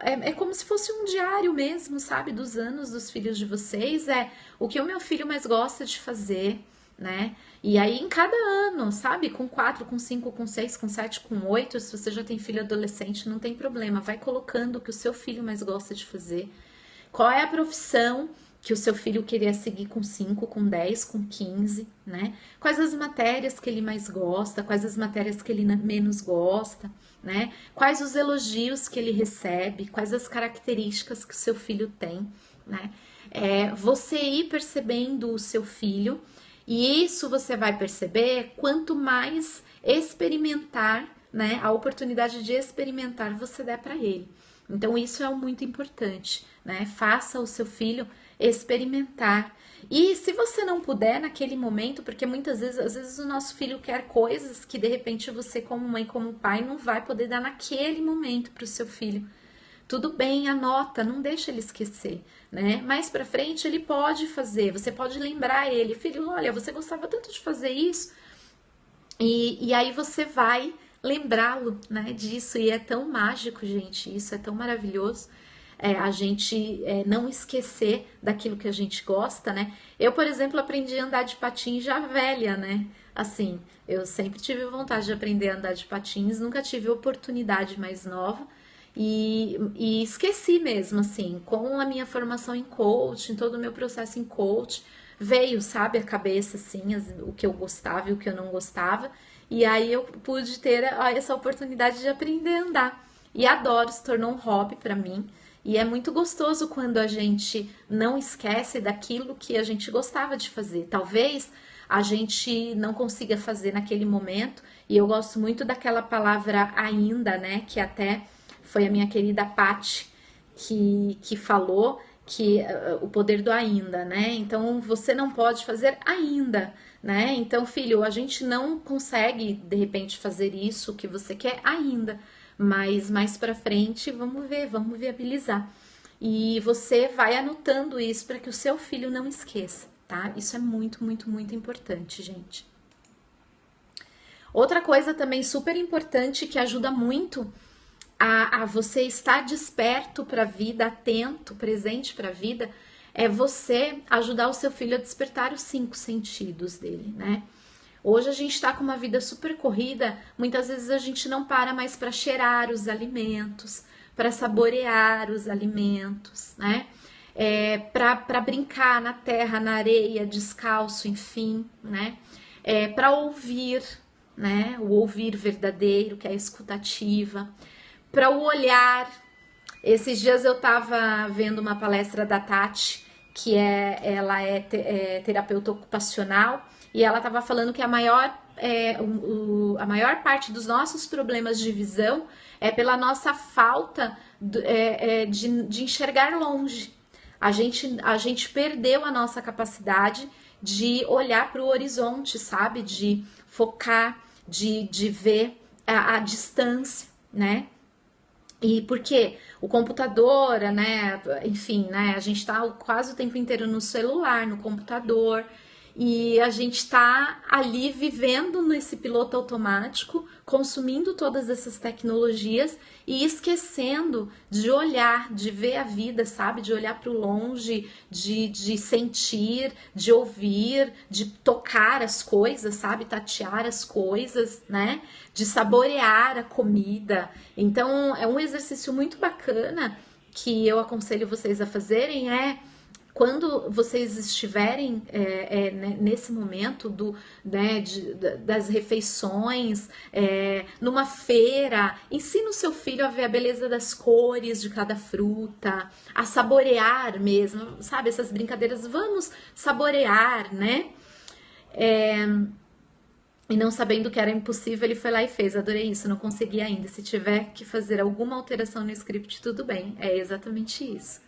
é como se fosse um diário mesmo, sabe, dos anos dos filhos de vocês, o que o meu filho mais gosta de fazer, né? E aí, em cada ano, sabe, com 4, com 5, com 6, com 7, com 8, se você já tem filho adolescente, não tem problema, vai colocando o que o seu filho mais gosta de fazer. Qual é a profissão que o seu filho queria seguir com 5, com 10, com 15, né? Quais as matérias que ele mais gosta, quais as matérias que ele menos gosta, né? Quais os elogios que ele recebe, quais as características que o seu filho tem, né? Você ir percebendo o seu filho, e isso você vai perceber quanto mais experimentar, né? A oportunidade de experimentar você der para ele. Então, isso é muito importante, né? Faça o seu filho experimentar. E se você não puder naquele momento, porque muitas vezes, às vezes o nosso filho quer coisas que de repente você como mãe, como pai, não vai poder dar naquele momento para o seu filho. Tudo bem, anota, não deixa ele esquecer, né? Mais para frente ele pode fazer, você pode lembrar ele, filho, olha, você gostava tanto de fazer isso, e aí você vai lembrá-lo, né, disso, e é tão mágico, gente, isso é tão maravilhoso. A gente não esquecer daquilo que a gente gosta, né? Eu, por exemplo, aprendi a andar de patins já velha, né? Assim, eu sempre tive vontade de aprender a andar de patins, nunca tive oportunidade mais nova e esqueci mesmo, assim, com a minha formação em coaching, todo o meu processo em coaching, veio, sabe, a cabeça, assim, o que eu gostava e o que eu não gostava, e aí eu pude ter essa oportunidade de aprender a andar. E adoro, se tornou um hobby para mim. E é muito gostoso quando a gente não esquece daquilo que a gente gostava de fazer. Talvez a gente não consiga fazer naquele momento. E eu gosto muito daquela palavra ainda, né? Que até foi a minha querida Paty que falou, que o poder do ainda, né? Então você não pode fazer ainda, né? Então, filho, a gente não consegue de repente fazer isso que você quer ainda. Mas mais para frente, vamos viabilizar. E você vai anotando isso para que o seu filho não esqueça, tá? Isso é muito, muito, muito importante, gente. Outra coisa também super importante que ajuda muito a você estar desperto para a vida, atento, presente para a vida, é você ajudar o seu filho a despertar os 5 sentidos dele, né? Hoje a gente está com uma vida super corrida, muitas vezes a gente não para mais para cheirar os alimentos, para saborear os alimentos, né? para brincar na terra, na areia, descalço, enfim, né? Para ouvir, né? O ouvir verdadeiro, que é a escutativa, para o olhar. Esses dias eu estava vendo uma palestra da Tati, que ela é terapeuta ocupacional, e ela estava falando que a maior parte dos nossos problemas de visão é pela nossa falta de enxergar longe. A gente perdeu a nossa capacidade de olhar para o horizonte, sabe? De focar, de ver a distância, né? E porque o computador, né, enfim, né, a gente tá quase o tempo inteiro no celular, no computador, e a gente tá ali vivendo nesse piloto automático, consumindo todas essas tecnologias e esquecendo de olhar, de ver a vida, sabe? De olhar para o longe, de sentir, de ouvir, de tocar as coisas, sabe? Tatear as coisas, né? De saborear a comida. Então, é um exercício muito bacana que eu aconselho vocês a fazerem, quando vocês estiverem nesse momento das refeições, numa feira, ensina o seu filho a ver a beleza das cores de cada fruta, a saborear mesmo, sabe? Essas brincadeiras, vamos saborear, né? E não sabendo que era impossível, ele foi lá e fez. Adorei isso, não consegui ainda. Se tiver que fazer alguma alteração no script, tudo bem. É exatamente isso.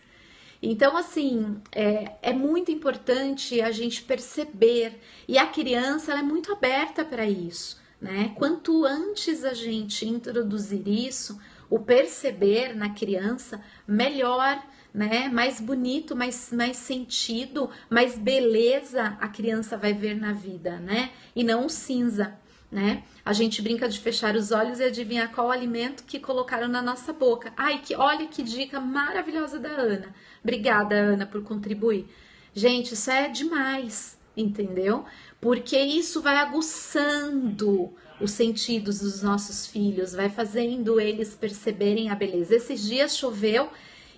Então, assim, é muito importante a gente perceber, e a criança ela é muito aberta para isso, né? Quanto antes a gente introduzir isso, o perceber na criança, melhor, né? Mais bonito, mais sentido, mais beleza a criança vai ver na vida, né? E não o cinza, né? A gente brinca de fechar os olhos e adivinhar qual alimento que colocaram na nossa boca. Ai, olha que dica maravilhosa da Ana. Obrigada, Ana, por contribuir. Gente, isso é demais, entendeu? Porque isso vai aguçando os sentidos dos nossos filhos, vai fazendo eles perceberem a beleza. Esses dias choveu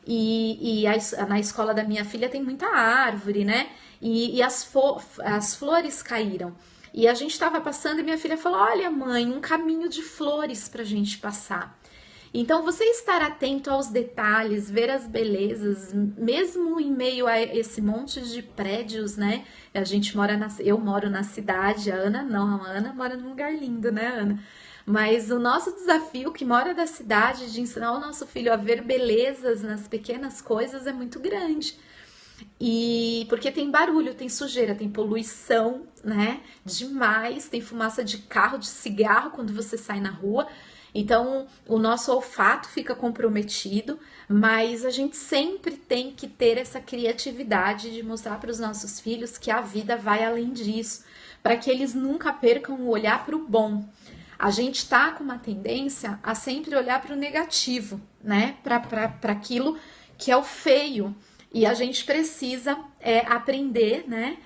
e na escola da minha filha tem muita árvore, né? E as flores caíram. E a gente estava passando e minha filha falou: olha, mãe, um caminho de flores para a gente passar. Então, você estar atento aos detalhes, ver as belezas, mesmo em meio a esse monte de prédios, né? Eu moro na cidade, a Ana não, a Ana mora num lugar lindo, né, Ana? Mas o nosso desafio que mora da cidade de ensinar o nosso filho a ver belezas nas pequenas coisas é muito grande. E porque tem barulho, tem sujeira, tem poluição, né? Demais, tem fumaça de carro, de cigarro quando você sai na rua. Então, o nosso olfato fica comprometido, mas a gente sempre tem que ter essa criatividade de mostrar para os nossos filhos que a vida vai além disso, para que eles nunca percam o olhar para o bom. A gente tá com uma tendência a sempre olhar para o negativo, né? Para aquilo que é o feio. E a gente precisa aprender, né?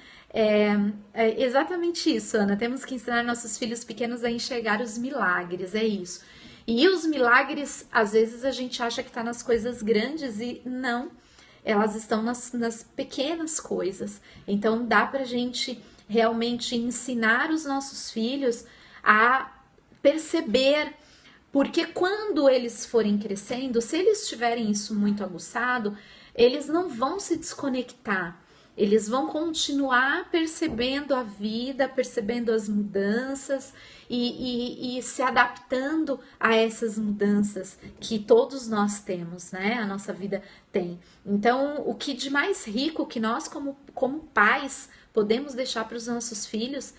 Exatamente isso, Ana. Temos que ensinar nossos filhos pequenos a enxergar os milagres, é isso. E os milagres, às vezes a gente acha que está nas coisas grandes e não, elas estão nas pequenas coisas. Então dá pra gente realmente ensinar os nossos filhos a perceber, porque quando eles forem crescendo, se eles tiverem isso muito aguçado, eles não vão se desconectar. Eles vão continuar percebendo a vida, percebendo as mudanças e se adaptando a essas mudanças que todos nós temos, né? A nossa vida tem. Então, o que de mais rico que nós, como pais, podemos deixar para os nossos filhos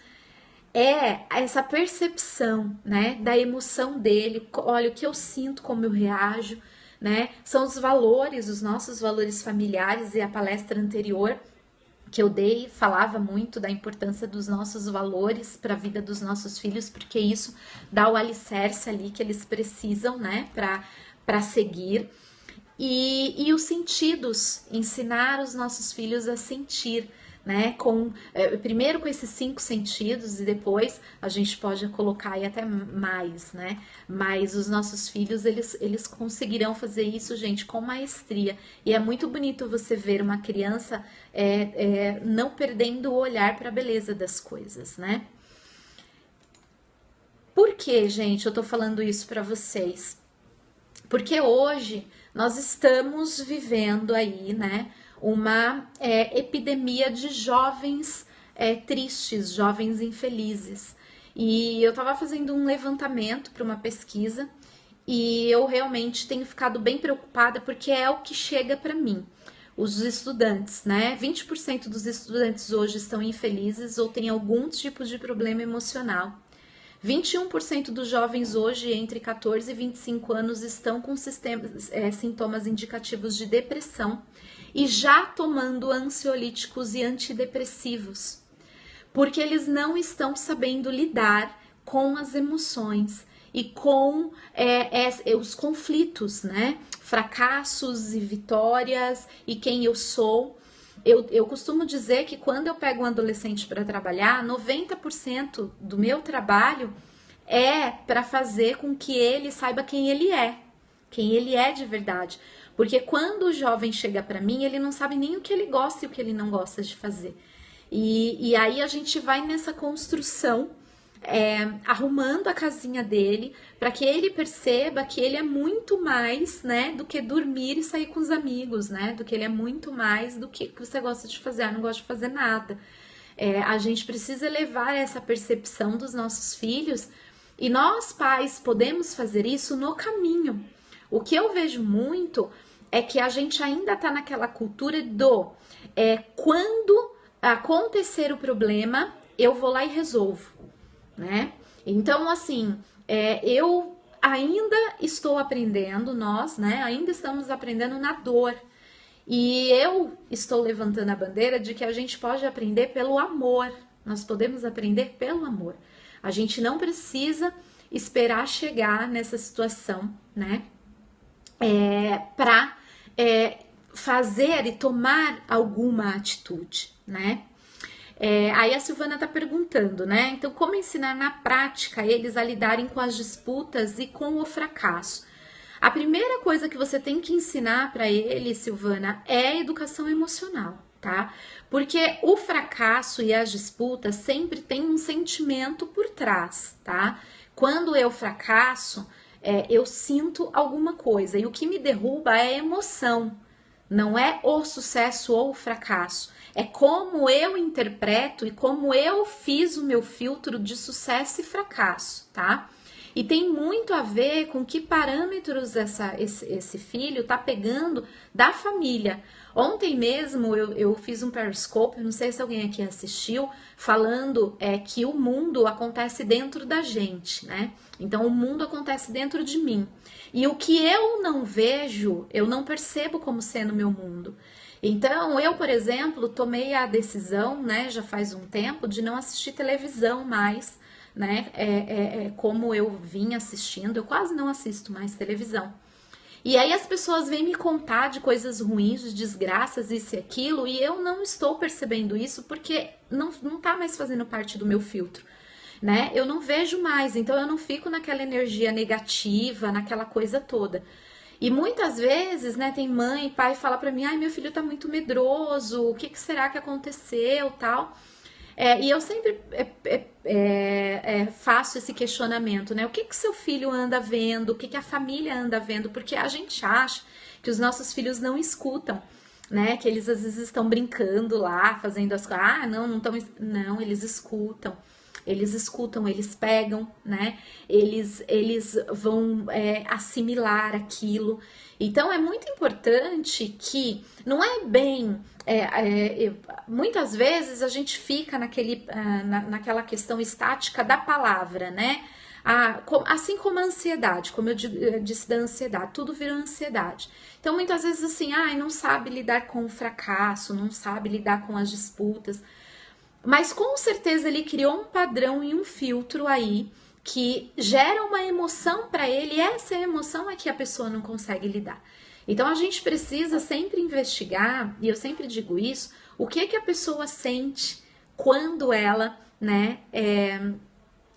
é essa percepção, né? Da emoção dele. Olha, o que eu sinto, como eu reajo, né? São os valores, os nossos valores familiares, e a palestra anterior que eu dei falava muito da importância dos nossos valores para a vida dos nossos filhos, porque isso dá o alicerce ali que eles precisam, né, para seguir. E os sentidos, ensinar os nossos filhos a sentir, né? Primeiro com esses 5 sentidos e depois a gente pode colocar aí até mais, né? Mas os nossos filhos, eles conseguirão fazer isso, gente, com maestria. E é muito bonito você ver uma criança não perdendo o olhar para a beleza das coisas, né? Por que, gente, eu tô falando isso para vocês? Porque hoje nós estamos vivendo aí, né, uma epidemia de jovens tristes, jovens infelizes. E eu tava fazendo um levantamento para uma pesquisa e eu realmente tenho ficado bem preocupada porque é o que chega para mim. Os estudantes, né? 20% dos estudantes hoje estão infelizes ou têm algum tipo de problema emocional. 21% dos jovens hoje entre 14 e 25 anos estão com sintomas indicativos de depressão e já tomando ansiolíticos e antidepressivos, porque eles não estão sabendo lidar com as emoções e com os conflitos, né? Fracassos e vitórias e quem eu sou. Eu costumo dizer que quando eu pego um adolescente para trabalhar, 90% do meu trabalho é para fazer com que ele saiba quem ele é de verdade. Porque quando o jovem chega para mim, ele não sabe nem o que ele gosta e o que ele não gosta de fazer. E aí a gente vai nessa construção, arrumando a casinha dele, para que ele perceba que ele é muito mais, né, do que dormir e sair com os amigos, né, do que ele é muito mais do que você gosta de fazer. Eu não gosto de fazer nada. A gente precisa elevar essa percepção dos nossos filhos e nós, pais, podemos fazer isso no caminho. O que eu vejo muito é que a gente ainda tá naquela cultura quando acontecer o problema, eu vou lá e resolvo, né? Então, assim, eu ainda estou aprendendo, nós, né? Ainda estamos aprendendo na dor. E eu estou levantando a bandeira de que a gente pode aprender pelo amor. Nós podemos aprender pelo amor. A gente não precisa esperar chegar nessa situação, né? Para fazer e tomar alguma atitude, né? Aí a Silvana tá perguntando, né? Então, como ensinar na prática eles a lidarem com as disputas e com o fracasso? A primeira coisa que você tem que ensinar para eles, Silvana, é a educação emocional, tá? Porque o fracasso e as disputas sempre tem um sentimento por trás, tá? Quando eu fracasso, eu sinto alguma coisa e o que me derruba é a emoção, não é o sucesso ou o fracasso. É como eu interpreto e como eu fiz o meu filtro de sucesso e fracasso, tá? E tem muito a ver com que parâmetros esse filho tá pegando da família. Ontem mesmo eu fiz um Periscope, não sei se alguém aqui assistiu, falando que o mundo acontece dentro da gente, né? Então o mundo acontece dentro de mim. E o que eu não vejo, eu não percebo como sendo meu mundo. Então, eu, por exemplo, tomei a decisão, né, já faz um tempo, de não assistir televisão mais, né, como eu vim assistindo, eu quase não assisto mais televisão. E aí as pessoas vêm me contar de coisas ruins, de desgraças, isso e aquilo, e eu não estou percebendo isso porque não tá mais fazendo parte do meu filtro, né? Eu não vejo mais, então eu não fico naquela energia negativa, naquela coisa toda. E muitas vezes, né, tem mãe e pai que fala pra mim, ai, meu filho tá muito medroso, o que será que aconteceu, tal. E eu sempre faço esse questionamento, né? O que seu filho anda vendo, o que a família anda vendo, porque a gente acha que os nossos filhos não escutam, né? Que eles às vezes estão brincando lá, fazendo as coisas, não estão, não, eles escutam. Eles pegam, né? Eles vão assimilar aquilo. Então é muito importante que não é bem. Muitas vezes a gente fica naquela questão estática da palavra, né? Assim como a ansiedade, como eu disse da ansiedade, tudo vira ansiedade. Então muitas vezes assim, não sabe lidar com o fracasso, não sabe lidar com as disputas. Mas com certeza ele criou um padrão e um filtro aí que gera uma emoção para ele e essa emoção é que a pessoa não consegue lidar. Então a gente precisa sempre investigar, e eu sempre digo isso, o que que a pessoa sente quando ela, né,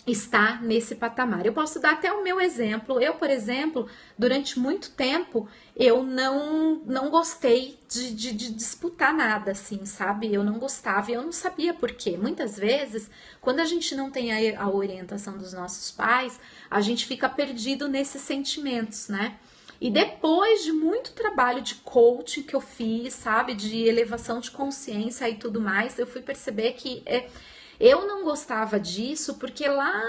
está nesse patamar. Eu posso dar até o meu exemplo. Eu, por exemplo, durante muito tempo, eu não gostei de disputar nada, assim, sabe? Eu não gostava e eu não sabia por quê. Muitas vezes, quando a gente não tem a orientação dos nossos pais, a gente fica perdido nesses sentimentos, né? E depois de muito trabalho de coaching que eu fiz, sabe, de elevação de consciência e tudo mais, eu fui perceber que eu não gostava disso porque lá,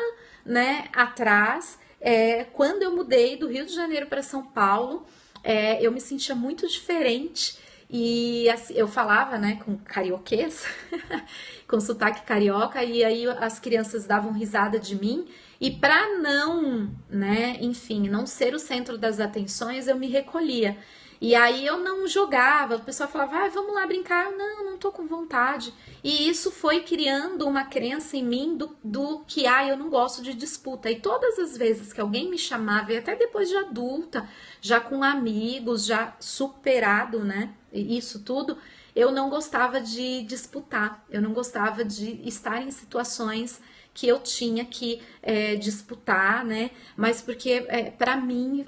né, atrás, quando eu mudei do Rio de Janeiro para São Paulo, eu me sentia muito diferente e assim, eu falava, né, com carioquês, com sotaque carioca, e aí as crianças davam risada de mim. E para não, né, enfim, não ser o centro das atenções, eu me recolhia. E aí eu não jogava, o pessoal falava, ah, vamos lá brincar. Eu, não tô com vontade. E isso foi criando uma crença em mim do que, eu não gosto de disputa. E todas as vezes que alguém me chamava, e até depois de adulta, já com amigos, já superado, né, isso tudo, eu não gostava de disputar. Eu não gostava de estar em situações que eu tinha que disputar, né? Mas porque para mim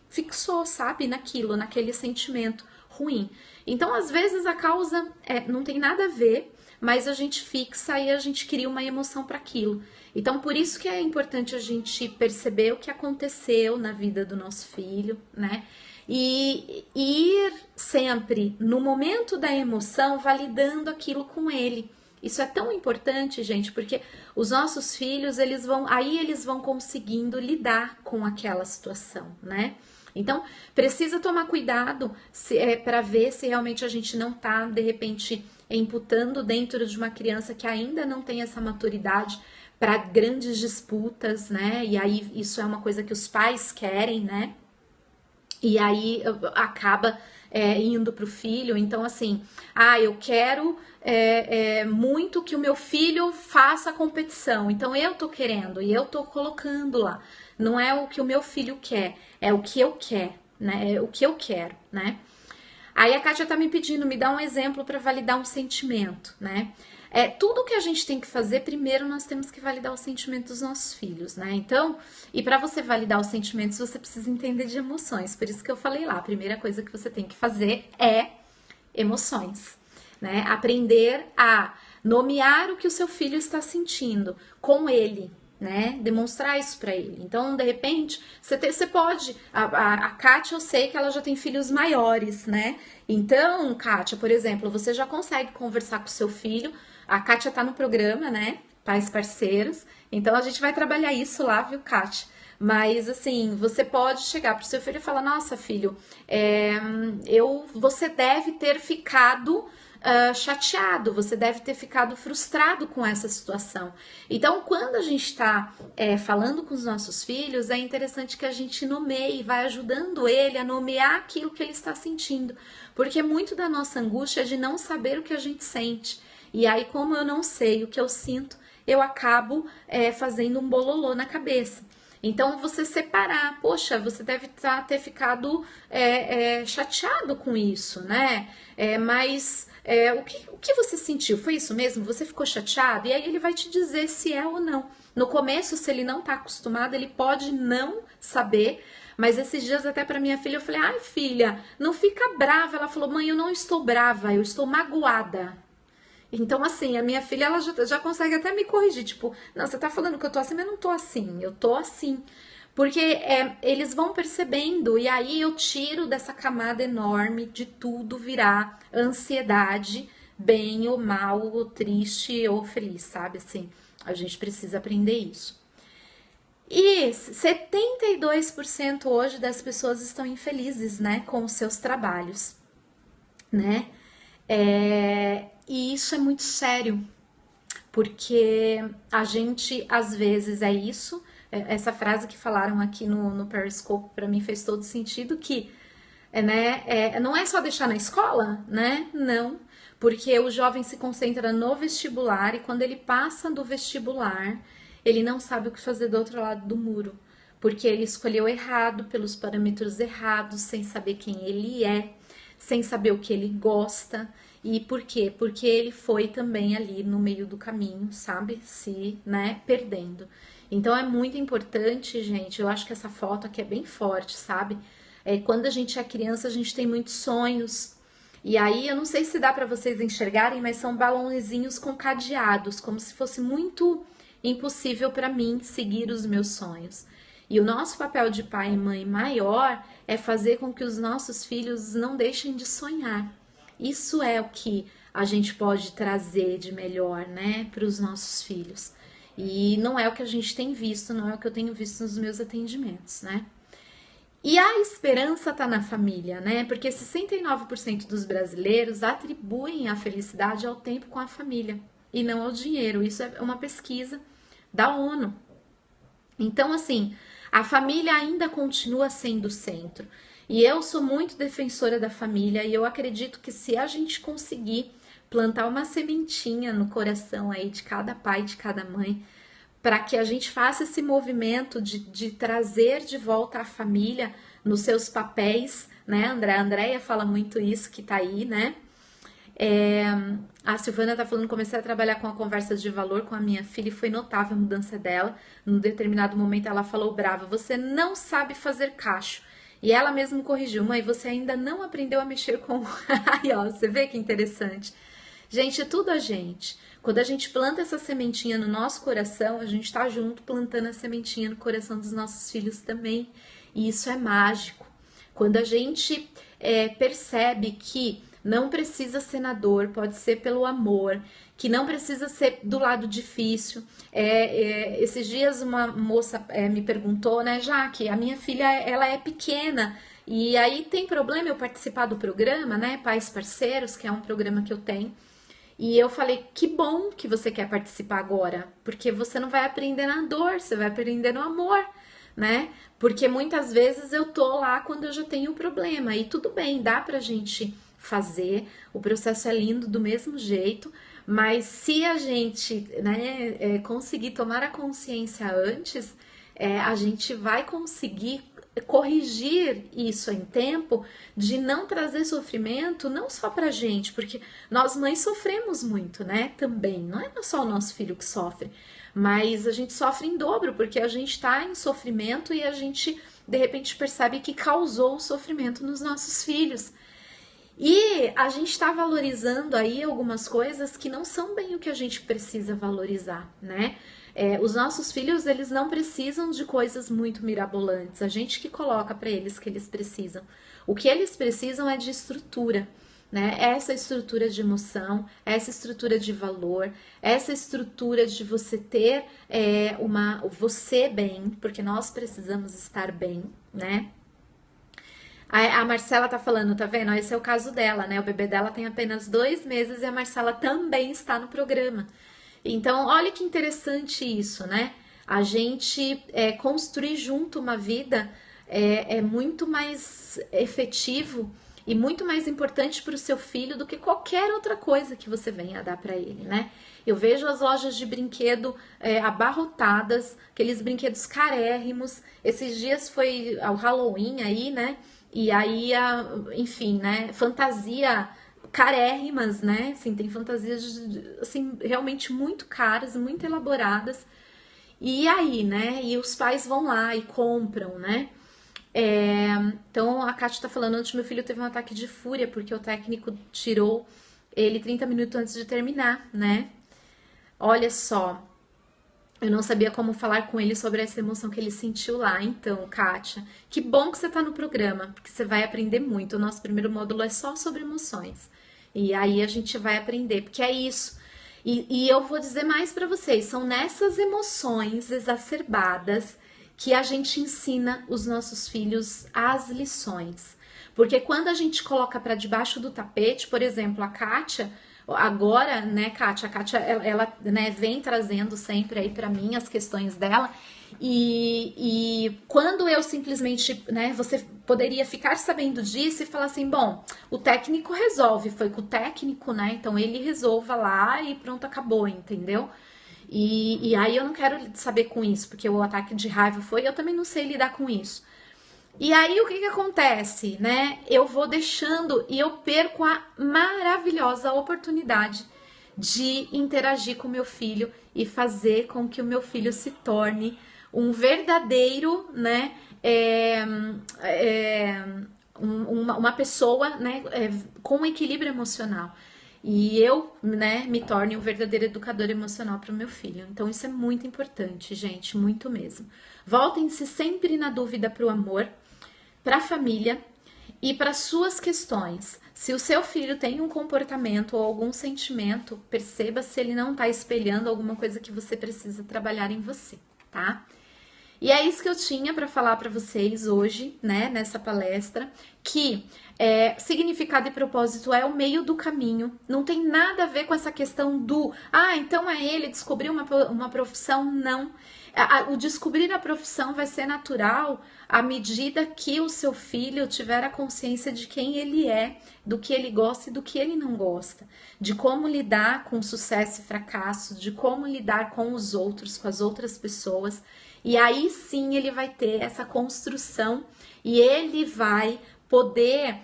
fixou, sabe, naquele sentimento ruim. Então, às vezes a causa não tem nada a ver, mas a gente fixa e a gente cria uma emoção para aquilo. Então, por isso que é importante a gente perceber o que aconteceu na vida do nosso filho, né? E ir sempre no momento da emoção validando aquilo com ele. Isso é tão importante, gente, porque os nossos filhos, eles vão conseguindo lidar com aquela situação, né? Então, precisa tomar cuidado para ver se realmente a gente não tá, de repente, imputando dentro de uma criança que ainda não tem essa maturidade para grandes disputas, né? E aí isso é uma coisa que os pais querem, né? E aí acaba indo para o filho. Então, assim, eu quero muito que o meu filho faça a competição. Então, eu tô querendo e eu tô colocando lá. Não é o que o meu filho quer, é o que eu quero, né? É o que eu quero, né? Aí a Kátia tá me pedindo, me dá um exemplo para validar um sentimento, né? Tudo que a gente tem que fazer, primeiro nós temos que validar os sentimentos dos nossos filhos, né? Então, e para você validar os sentimentos, você precisa entender de emoções. Por isso que eu falei lá, a primeira coisa que você tem que fazer é emoções, né? Aprender a nomear o que o seu filho está sentindo com ele, né? Demonstrar isso para ele. Então, de repente, você pode. A Kátia, eu sei que ela já tem filhos maiores, né? Então, Kátia, por exemplo, você já consegue conversar com o seu filho. A Kátia tá no programa, né? Pais Parceiros. Então, a gente vai trabalhar isso lá, viu, Kátia? Mas, assim, você pode chegar pro seu filho e falar: nossa, filho, você deve ter ficado chateado, você deve ter ficado frustrado com essa situação. Então, quando a gente está falando com os nossos filhos, é interessante que a gente nomeie, vai ajudando ele a nomear aquilo que ele está sentindo, porque muito da nossa angústia é de não saber o que a gente sente. E aí, como eu não sei o que eu sinto, eu acabo fazendo um bololô na cabeça. Então, você separar, poxa, você deve ter ficado chateado com isso, né? Mas o que você sentiu? Foi isso mesmo? Você ficou chateado? E aí ele vai te dizer se é ou não. No começo, se ele não tá acostumado, ele pode não saber. Mas esses dias até para minha filha, eu falei: ai, filha, não fica brava. Ela falou: mãe, eu não estou brava, eu estou magoada. Então, assim, a minha filha, ela já consegue até me corrigir. Tipo, não, você tá falando que eu tô assim, mas eu não tô assim. Eu tô assim. Porque eles vão percebendo, e aí eu tiro dessa camada enorme de tudo virar ansiedade, bem ou mal, ou triste ou feliz, sabe? Assim, a gente precisa aprender isso. E 72% hoje das pessoas estão infelizes, né, com os seus trabalhos, né? E isso é muito sério, porque a gente, às vezes, é isso. Essa frase que falaram aqui no Periscope, para mim fez todo sentido, que não é só deixar na escola, né? Não, porque o jovem se concentra no vestibular e quando ele passa do vestibular, ele não sabe o que fazer do outro lado do muro, porque ele escolheu errado, pelos parâmetros errados, sem saber quem ele é, sem saber o que ele gosta. E por quê? Porque ele foi também ali no meio do caminho, sabe? Se, né, perdendo. Então é muito importante, gente. Eu acho que essa foto aqui é bem forte, sabe? Quando a gente é criança, a gente tem muitos sonhos. E aí, eu não sei se dá para vocês enxergarem, mas são balãozinhos com cadeados, como se fosse muito impossível para mim seguir os meus sonhos. E o nosso papel de pai e mãe maior é fazer com que os nossos filhos não deixem de sonhar. Isso é o que a gente pode trazer de melhor, né, para os nossos filhos. E não é o que a gente tem visto, não é o que eu tenho visto nos meus atendimentos, né? E a esperança está na família, né? Porque 69% dos brasileiros atribuem a felicidade ao tempo com a família e não ao dinheiro. Isso é uma pesquisa da ONU. Então, assim, a família ainda continua sendo o centro. E eu sou muito defensora da família e eu acredito que se a gente conseguir plantar uma sementinha no coração aí de cada pai, de cada mãe, para que a gente faça esse movimento de trazer de volta a família nos seus papéis, né? A Andréia fala muito isso que tá aí, né? A Silvana tá falando, comecei a trabalhar com a conversa de valor com a minha filha e foi notável a mudança dela. Num determinado momento ela falou brava, você não sabe fazer cacho. E ela mesma corrigiu, mãe, você ainda não aprendeu a mexer com... Aí, ó, você vê que interessante. Gente, é tudo a gente. Quando a gente planta essa sementinha no nosso coração, a gente tá junto plantando a sementinha no coração dos nossos filhos também. E isso é mágico. Quando a gente percebe que não precisa ser na dor, pode ser pelo amor, que não precisa ser do lado difícil. Esses dias uma moça me perguntou, né, Jaque, a minha filha ela é pequena, e aí tem problema eu participar do programa, né, Pais Parceiros, que é um programa que eu tenho. E eu falei, que bom que você quer participar agora, porque você não vai aprender na dor, você vai aprender no amor, né? Porque muitas vezes eu tô lá quando eu já tenho um problema, e tudo bem, dá pra gente fazer, o processo é lindo do mesmo jeito, mas se a gente, né, conseguir tomar a consciência antes, a gente vai conseguir corrigir isso em tempo, de não trazer sofrimento, não só pra gente, porque nós mães sofremos muito, né? Também, não é só o nosso filho que sofre, mas a gente sofre em dobro, porque a gente tá em sofrimento e a gente de repente percebe que causou o sofrimento nos nossos filhos. E a gente está valorizando aí algumas coisas que não são bem o que a gente precisa valorizar, né? Os nossos filhos, eles não precisam de coisas muito mirabolantes. A gente que coloca para eles que eles precisam. O que eles precisam é de estrutura, né? Essa estrutura de emoção, essa estrutura de valor, essa estrutura de você ter você bem, porque nós precisamos estar bem, né? A Marcela tá falando, tá vendo? Esse é o caso dela, né? O bebê dela tem apenas 2 meses e a Marcela também está no programa. Então, olha que interessante isso, né? A gente construir junto uma vida é muito mais efetivo e muito mais importante para o seu filho do que qualquer outra coisa que você venha a dar para ele, né? Eu vejo as lojas de brinquedo abarrotadas, aqueles brinquedos carérrimos. Esses dias foi o Halloween aí, né? E aí, enfim, né? Fantasia carérrimas, né? Assim, tem fantasias assim, realmente muito caras, muito elaboradas. E aí, né? E os pais vão lá e compram, né? Então a Kátia tá falando, antes meu filho teve um ataque de fúria porque o técnico tirou ele 30 minutos antes de terminar, né? Olha só, eu não sabia como falar com ele sobre essa emoção que ele sentiu lá. Então, Kátia, que bom que você tá no programa, porque você vai aprender muito. O nosso primeiro módulo é só sobre emoções. E aí a gente vai aprender, porque é isso. E eu vou dizer mais para vocês, são nessas emoções exacerbadas que a gente ensina os nossos filhos as lições. Porque quando a gente coloca para debaixo do tapete, por exemplo, a Kátia, agora, né, Kátia, a Kátia, ela né, vem trazendo sempre aí para mim as questões dela, e quando eu simplesmente, né, você poderia ficar sabendo disso e falar assim, bom, o técnico resolve, foi com o técnico, né, então ele resolva lá e pronto, acabou, entendeu? E aí eu não quero saber com isso, porque o ataque de raiva foi, eu também não sei lidar com isso. E aí o que que acontece, né? Eu vou deixando e eu perco a maravilhosa oportunidade de interagir com meu filho e fazer com que o meu filho se torne um verdadeiro, né? É, uma pessoa, né, com equilíbrio emocional. E eu, né, me torne um verdadeiro educador emocional para o meu filho. Então isso é muito importante, gente, muito mesmo. Voltem-se sempre na dúvida para o amor, para a família e para suas questões. Se o seu filho tem um comportamento ou algum sentimento, perceba se ele não está espelhando alguma coisa que você precisa trabalhar em você, tá? E é isso que eu tinha para falar para vocês hoje, né, nessa palestra, que significado e propósito é o meio do caminho, não tem nada a ver com essa questão do, então é ele descobriu uma profissão, não. O descobrir a profissão vai ser natural à medida que o seu filho tiver a consciência de quem ele é, do que ele gosta e do que ele não gosta, de como lidar com sucesso e fracasso, de como lidar com os outros, com as outras pessoas. E aí sim ele vai ter essa construção e ele vai poder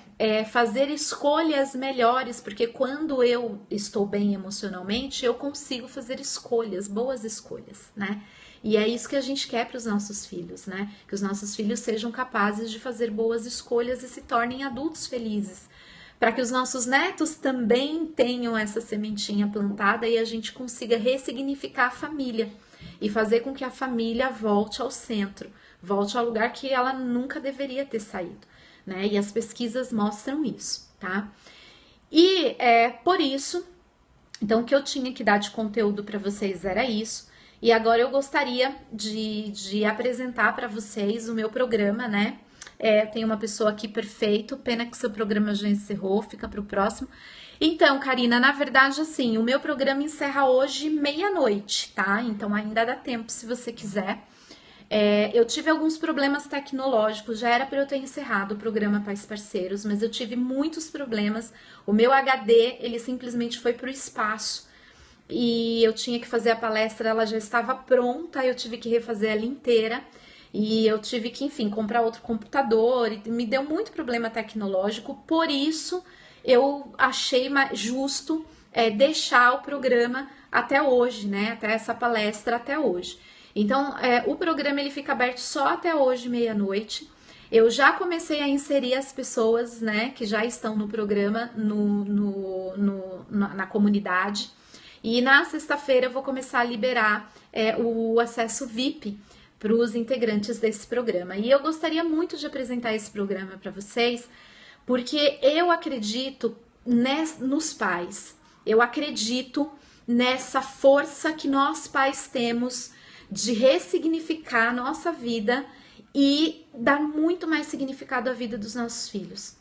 fazer escolhas melhores, porque quando eu estou bem emocionalmente, eu consigo fazer escolhas, boas escolhas, né? E é isso que a gente quer para os nossos filhos, né? Que os nossos filhos sejam capazes de fazer boas escolhas e se tornem adultos felizes. Para que os nossos netos também tenham essa sementinha plantada e a gente consiga ressignificar a família e fazer com que a família volte ao centro, volte ao lugar que ela nunca deveria ter saído, né? E as pesquisas mostram isso, tá? E por isso, então o que eu tinha que dar de conteúdo para vocês era isso. E agora eu gostaria de apresentar para vocês o meu programa, né? Tem uma pessoa aqui perfeito, pena que seu programa já encerrou, fica para o próximo. Então, Karina, na verdade, assim, o meu programa encerra hoje meia-noite, tá? Então ainda dá tempo se você quiser. Eu tive alguns problemas tecnológicos, já era para eu ter encerrado o programa Pais Parceiros, mas eu tive muitos problemas. O meu HD, ele simplesmente foi para o espaço. E eu tinha que fazer a palestra, ela já estava pronta, eu tive que refazer ela inteira. E eu tive que, enfim, comprar outro computador, e me deu muito problema tecnológico, por isso eu achei justo deixar o programa até hoje, né? Até essa palestra até hoje. Então, o programa ele fica aberto só até hoje, meia-noite. Eu já comecei a inserir as pessoas, né, que já estão no programa na comunidade. E na sexta-feira eu vou começar a liberar o acesso VIP para os integrantes desse programa. E eu gostaria muito de apresentar esse programa para vocês, porque eu acredito nos pais. Eu acredito nessa força que nós pais temos de ressignificar a nossa vida e dar muito mais significado à vida dos nossos filhos.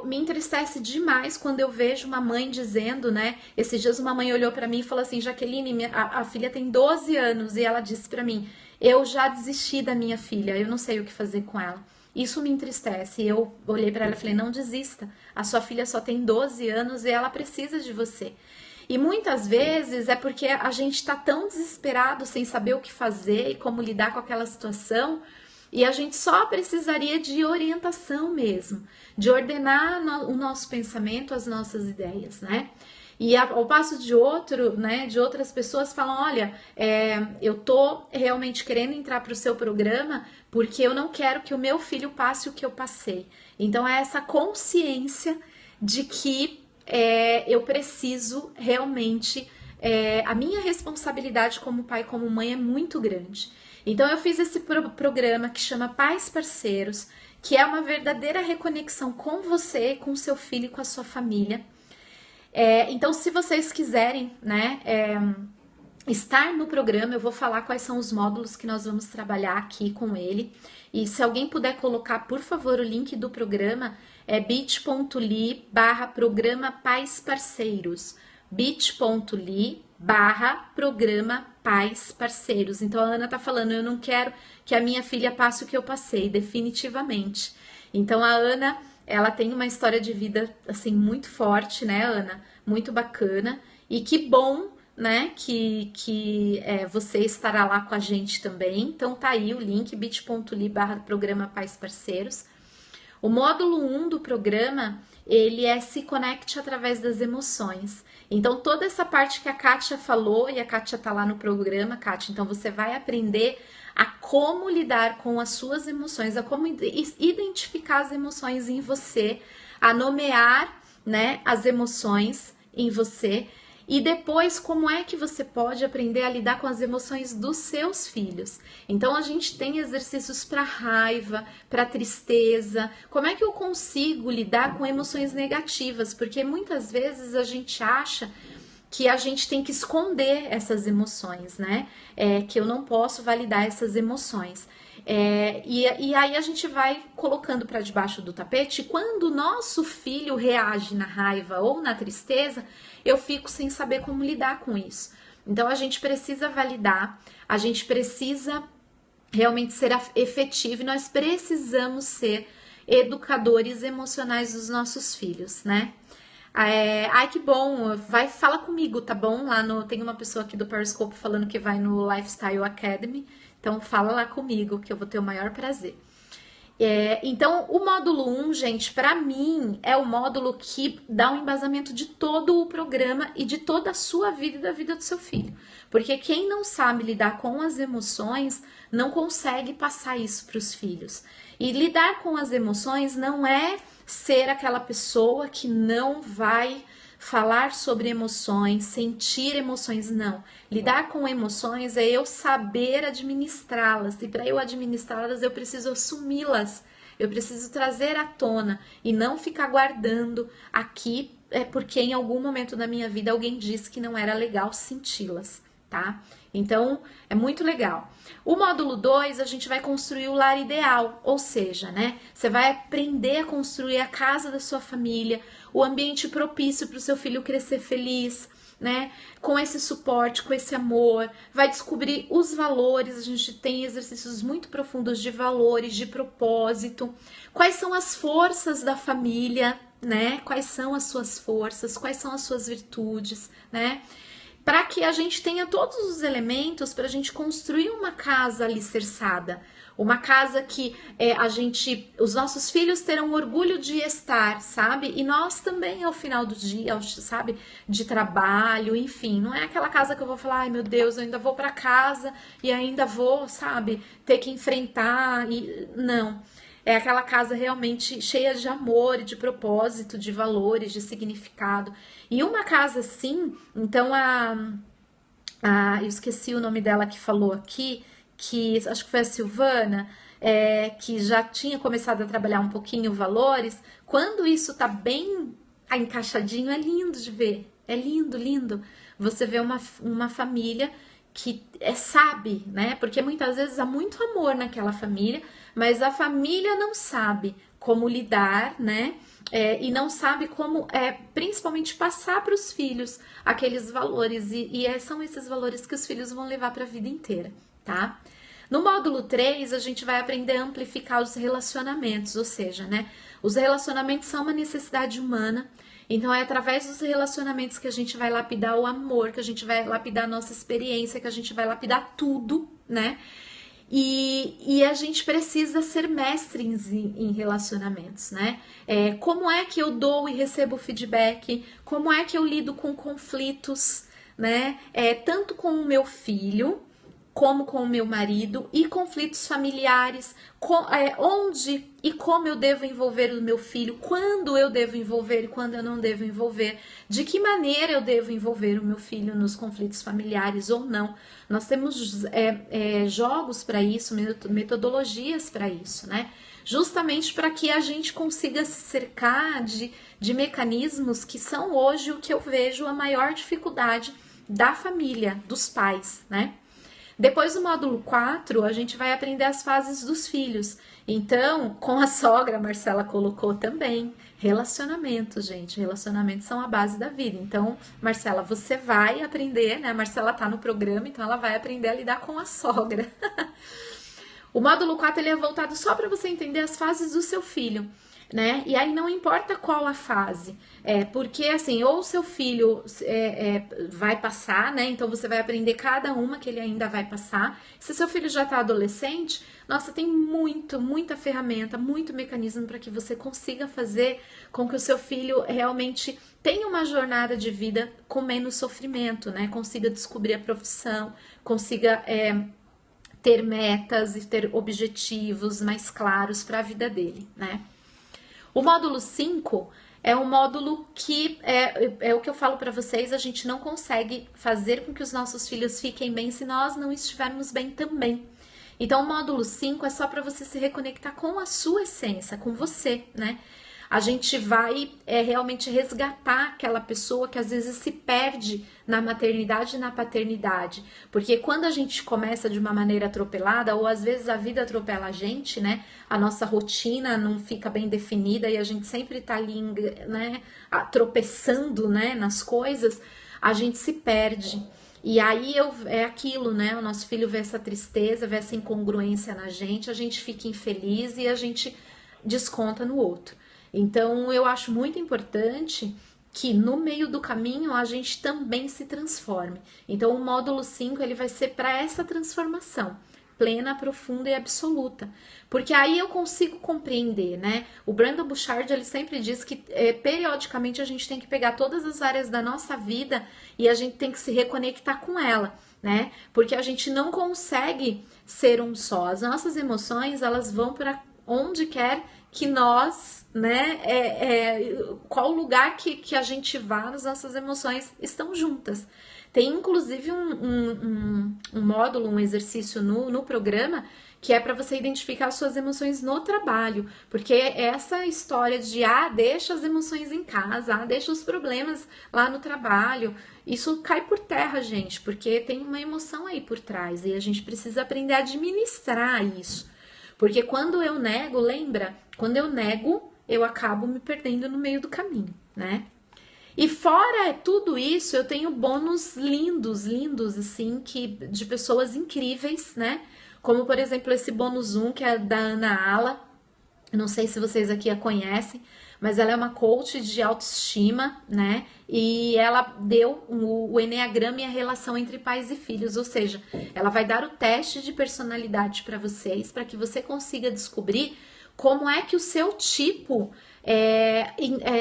Me entristece demais quando eu vejo uma mãe dizendo, né? Esses dias uma mãe olhou para mim e falou assim: Jaqueline, a filha tem 12 anos e ela disse para mim: eu já desisti da minha filha, eu não sei o que fazer com ela. Isso me entristece. Eu olhei para ela e falei: não desista, a sua filha só tem 12 anos e ela precisa de você. E muitas vezes é porque a gente está tão desesperado sem saber o que fazer e como lidar com aquela situação. E a gente só precisaria de orientação mesmo, de ordenar o nosso pensamento, as nossas ideias, né? E ao passo de outras pessoas falam: olha, eu tô realmente querendo entrar para o seu programa porque eu não quero que o meu filho passe o que eu passei. Então é essa consciência de que eu preciso realmente, a minha responsabilidade como pai e como mãe é muito grande. Então eu fiz esse programa que chama Pais Parceiros, que é uma verdadeira reconexão com você, com seu filho e com a sua família. Então, se vocês quiserem, né, estar no programa, eu vou falar quais são os módulos que nós vamos trabalhar aqui com ele. E se alguém puder colocar, por favor, o link do programa, é bit.ly/programa Pais Parceiros. bit.ly/programa Pais Parceiros. Então a Ana tá falando: eu não quero que a minha filha passe o que eu passei, definitivamente. Então a Ana, ela tem uma história de vida assim muito forte, né, Ana? Muito bacana. E que bom, né? Que você estará lá com a gente também. Então tá aí o link, bit.ly/programa Pais Parceiros. O módulo 1 do programa, ele é Se Conecte através das emoções. Então, toda essa parte que a Kátia falou, e a Kátia tá lá no programa, Kátia, então você vai aprender a como lidar com as suas emoções, a como identificar as emoções em você, a nomear, né, as emoções em você, e depois como é que você pode aprender a lidar com as emoções dos seus filhos. Então a gente tem exercícios para raiva, para tristeza. Como é que eu consigo lidar com emoções negativas? Porque muitas vezes a gente acha que a gente tem que esconder essas emoções, né? Que eu não posso validar essas emoções. E aí a gente vai colocando para debaixo do tapete. Quando o nosso filho reage na raiva ou na tristeza, eu fico sem saber como lidar com isso. Então a gente precisa validar, a gente precisa realmente ser efetivo e nós precisamos ser educadores emocionais dos nossos filhos, né? Ai, que bom, fala comigo, tá bom? Tem uma pessoa aqui do Periscope falando que vai no Lifestyle Academy, então fala lá comigo que eu vou ter o maior prazer. Então, o módulo 1, gente, para mim é o módulo que dá um embasamento de todo o programa e de toda a sua vida e da vida do seu filho. Porque quem não sabe lidar com as emoções não consegue passar isso para os filhos. E lidar com as emoções não é ser aquela pessoa que não vai falar sobre emoções, sentir emoções, não. Lidar com emoções é eu saber administrá-las, e para eu administrá-las eu preciso assumi-las, eu preciso trazer à tona e não ficar guardando aqui, porque em algum momento da minha vida alguém disse que não era legal senti-las, tá? Então, é muito legal. O módulo 2, a gente vai construir o lar ideal, ou seja, né? Você vai aprender a construir a casa da sua família, o ambiente propício para o seu filho crescer feliz, né? Com esse suporte, com esse amor, vai descobrir os valores. A gente tem exercícios muito profundos de valores, de propósito. Quais são as forças da família, né? Quais são as suas forças, quais são as suas virtudes, né? Para que a gente tenha todos os elementos para a gente construir uma casa alicerçada, uma casa que os nossos filhos terão orgulho de estar, sabe? E nós também ao final do dia, sabe? De trabalho, enfim, não é aquela casa que eu vou falar, ai meu Deus, eu ainda vou para casa e ainda vou, sabe? Ter que enfrentar não. É aquela casa realmente cheia de amor, de propósito, de valores, de significado. E uma casa assim, então eu esqueci o nome dela que falou aqui, que acho que foi a Silvana, que já tinha começado a trabalhar um pouquinho valores. Quando isso tá bem encaixadinho, é lindo de ver. É lindo, lindo. Você vê uma família que sabe, né? Porque muitas vezes há muito amor naquela família, mas a família não sabe como lidar, né? E não sabe como, principalmente, passar para os filhos aqueles valores. E são esses valores que os filhos vão levar para a vida inteira, tá? No módulo 3, a gente vai aprender a amplificar os relacionamentos, ou seja, né? Os relacionamentos são uma necessidade humana. Então é através dos relacionamentos que a gente vai lapidar o amor, que a gente vai lapidar a nossa experiência, que a gente vai lapidar tudo, né? E a gente precisa ser mestres em relacionamentos, né? Como é que eu dou e recebo feedback? Como é que eu lido com conflitos, né? Tanto com o meu filho, como com o meu marido, e conflitos familiares, onde e como eu devo envolver o meu filho, quando eu devo envolver e quando eu não devo envolver, de que maneira eu devo envolver o meu filho nos conflitos familiares ou não. Nós temos jogos para isso, metodologias para isso, né? Justamente para que a gente consiga se cercar de mecanismos que são hoje o que eu vejo a maior dificuldade da família, dos pais, né? Depois do módulo 4, a gente vai aprender as fases dos filhos. Então, com a sogra, a Marcela colocou também, relacionamentos, gente. Relacionamentos são a base da vida. Então, Marcela, você vai aprender, né? A Marcela tá no programa, então ela vai aprender a lidar com a sogra. O módulo 4, ele é voltado só para você entender as fases do seu filho. né? E aí não importa qual a fase, porque assim, ou seu filho vai passar, né? Então você vai aprender cada uma que ele ainda vai passar. Se seu filho já tá adolescente, nossa, tem muita ferramenta, muito mecanismo para que você consiga fazer com que o seu filho realmente tenha uma jornada de vida com menos sofrimento, né? Consiga descobrir a profissão, consiga ter metas e ter objetivos mais claros para a vida dele, né? O módulo 5 é um módulo que é o que eu falo para vocês, a gente não consegue fazer com que os nossos filhos fiquem bem se nós não estivermos bem também. Então, o módulo 5 é só para você se reconectar com a sua essência, com você, né? A gente vai realmente resgatar aquela pessoa que às vezes se perde na maternidade e na paternidade. Porque quando a gente começa de uma maneira atropelada, ou às vezes a vida atropela a gente, né? A nossa rotina não fica bem definida e a gente sempre tá ali, né, tropeçando, né, nas coisas, a gente se perde. E aí é aquilo, né? O nosso filho vê essa tristeza, vê essa incongruência na gente, a gente fica infeliz e a gente desconta no outro. Então, eu acho muito importante que no meio do caminho a gente também se transforme. Então, o módulo 5 ele vai ser para essa transformação plena, profunda e absoluta. Porque aí eu consigo compreender, né? O Brandon Burchard, ele sempre diz que periodicamente a gente tem que pegar todas as áreas da nossa vida e a gente tem que se reconectar com ela, né? Porque a gente não consegue ser um só. As nossas emoções, elas vão para onde quer que nós, né, qual lugar que a gente vá, as nossas emoções estão juntas. Tem inclusive um módulo, um exercício no programa que é para você identificar as suas emoções no trabalho, porque essa história de deixa as emoções em casa, deixa os problemas lá no trabalho, isso cai por terra, gente, porque tem uma emoção aí por trás e a gente precisa aprender a administrar isso. Porque quando eu nego, lembra? Quando eu nego, eu acabo me perdendo no meio do caminho, né? E fora tudo isso, eu tenho bônus lindos, assim, de pessoas incríveis, né? Como, por exemplo, esse bônus 1, que é da Ana Ala. Não sei se vocês aqui a conhecem, mas ela é uma coach de autoestima, né? E ela deu o Enneagrama e a relação entre pais e filhos, ou seja, ela vai dar o teste de personalidade para vocês, para que você consiga descobrir como é que o seu tipo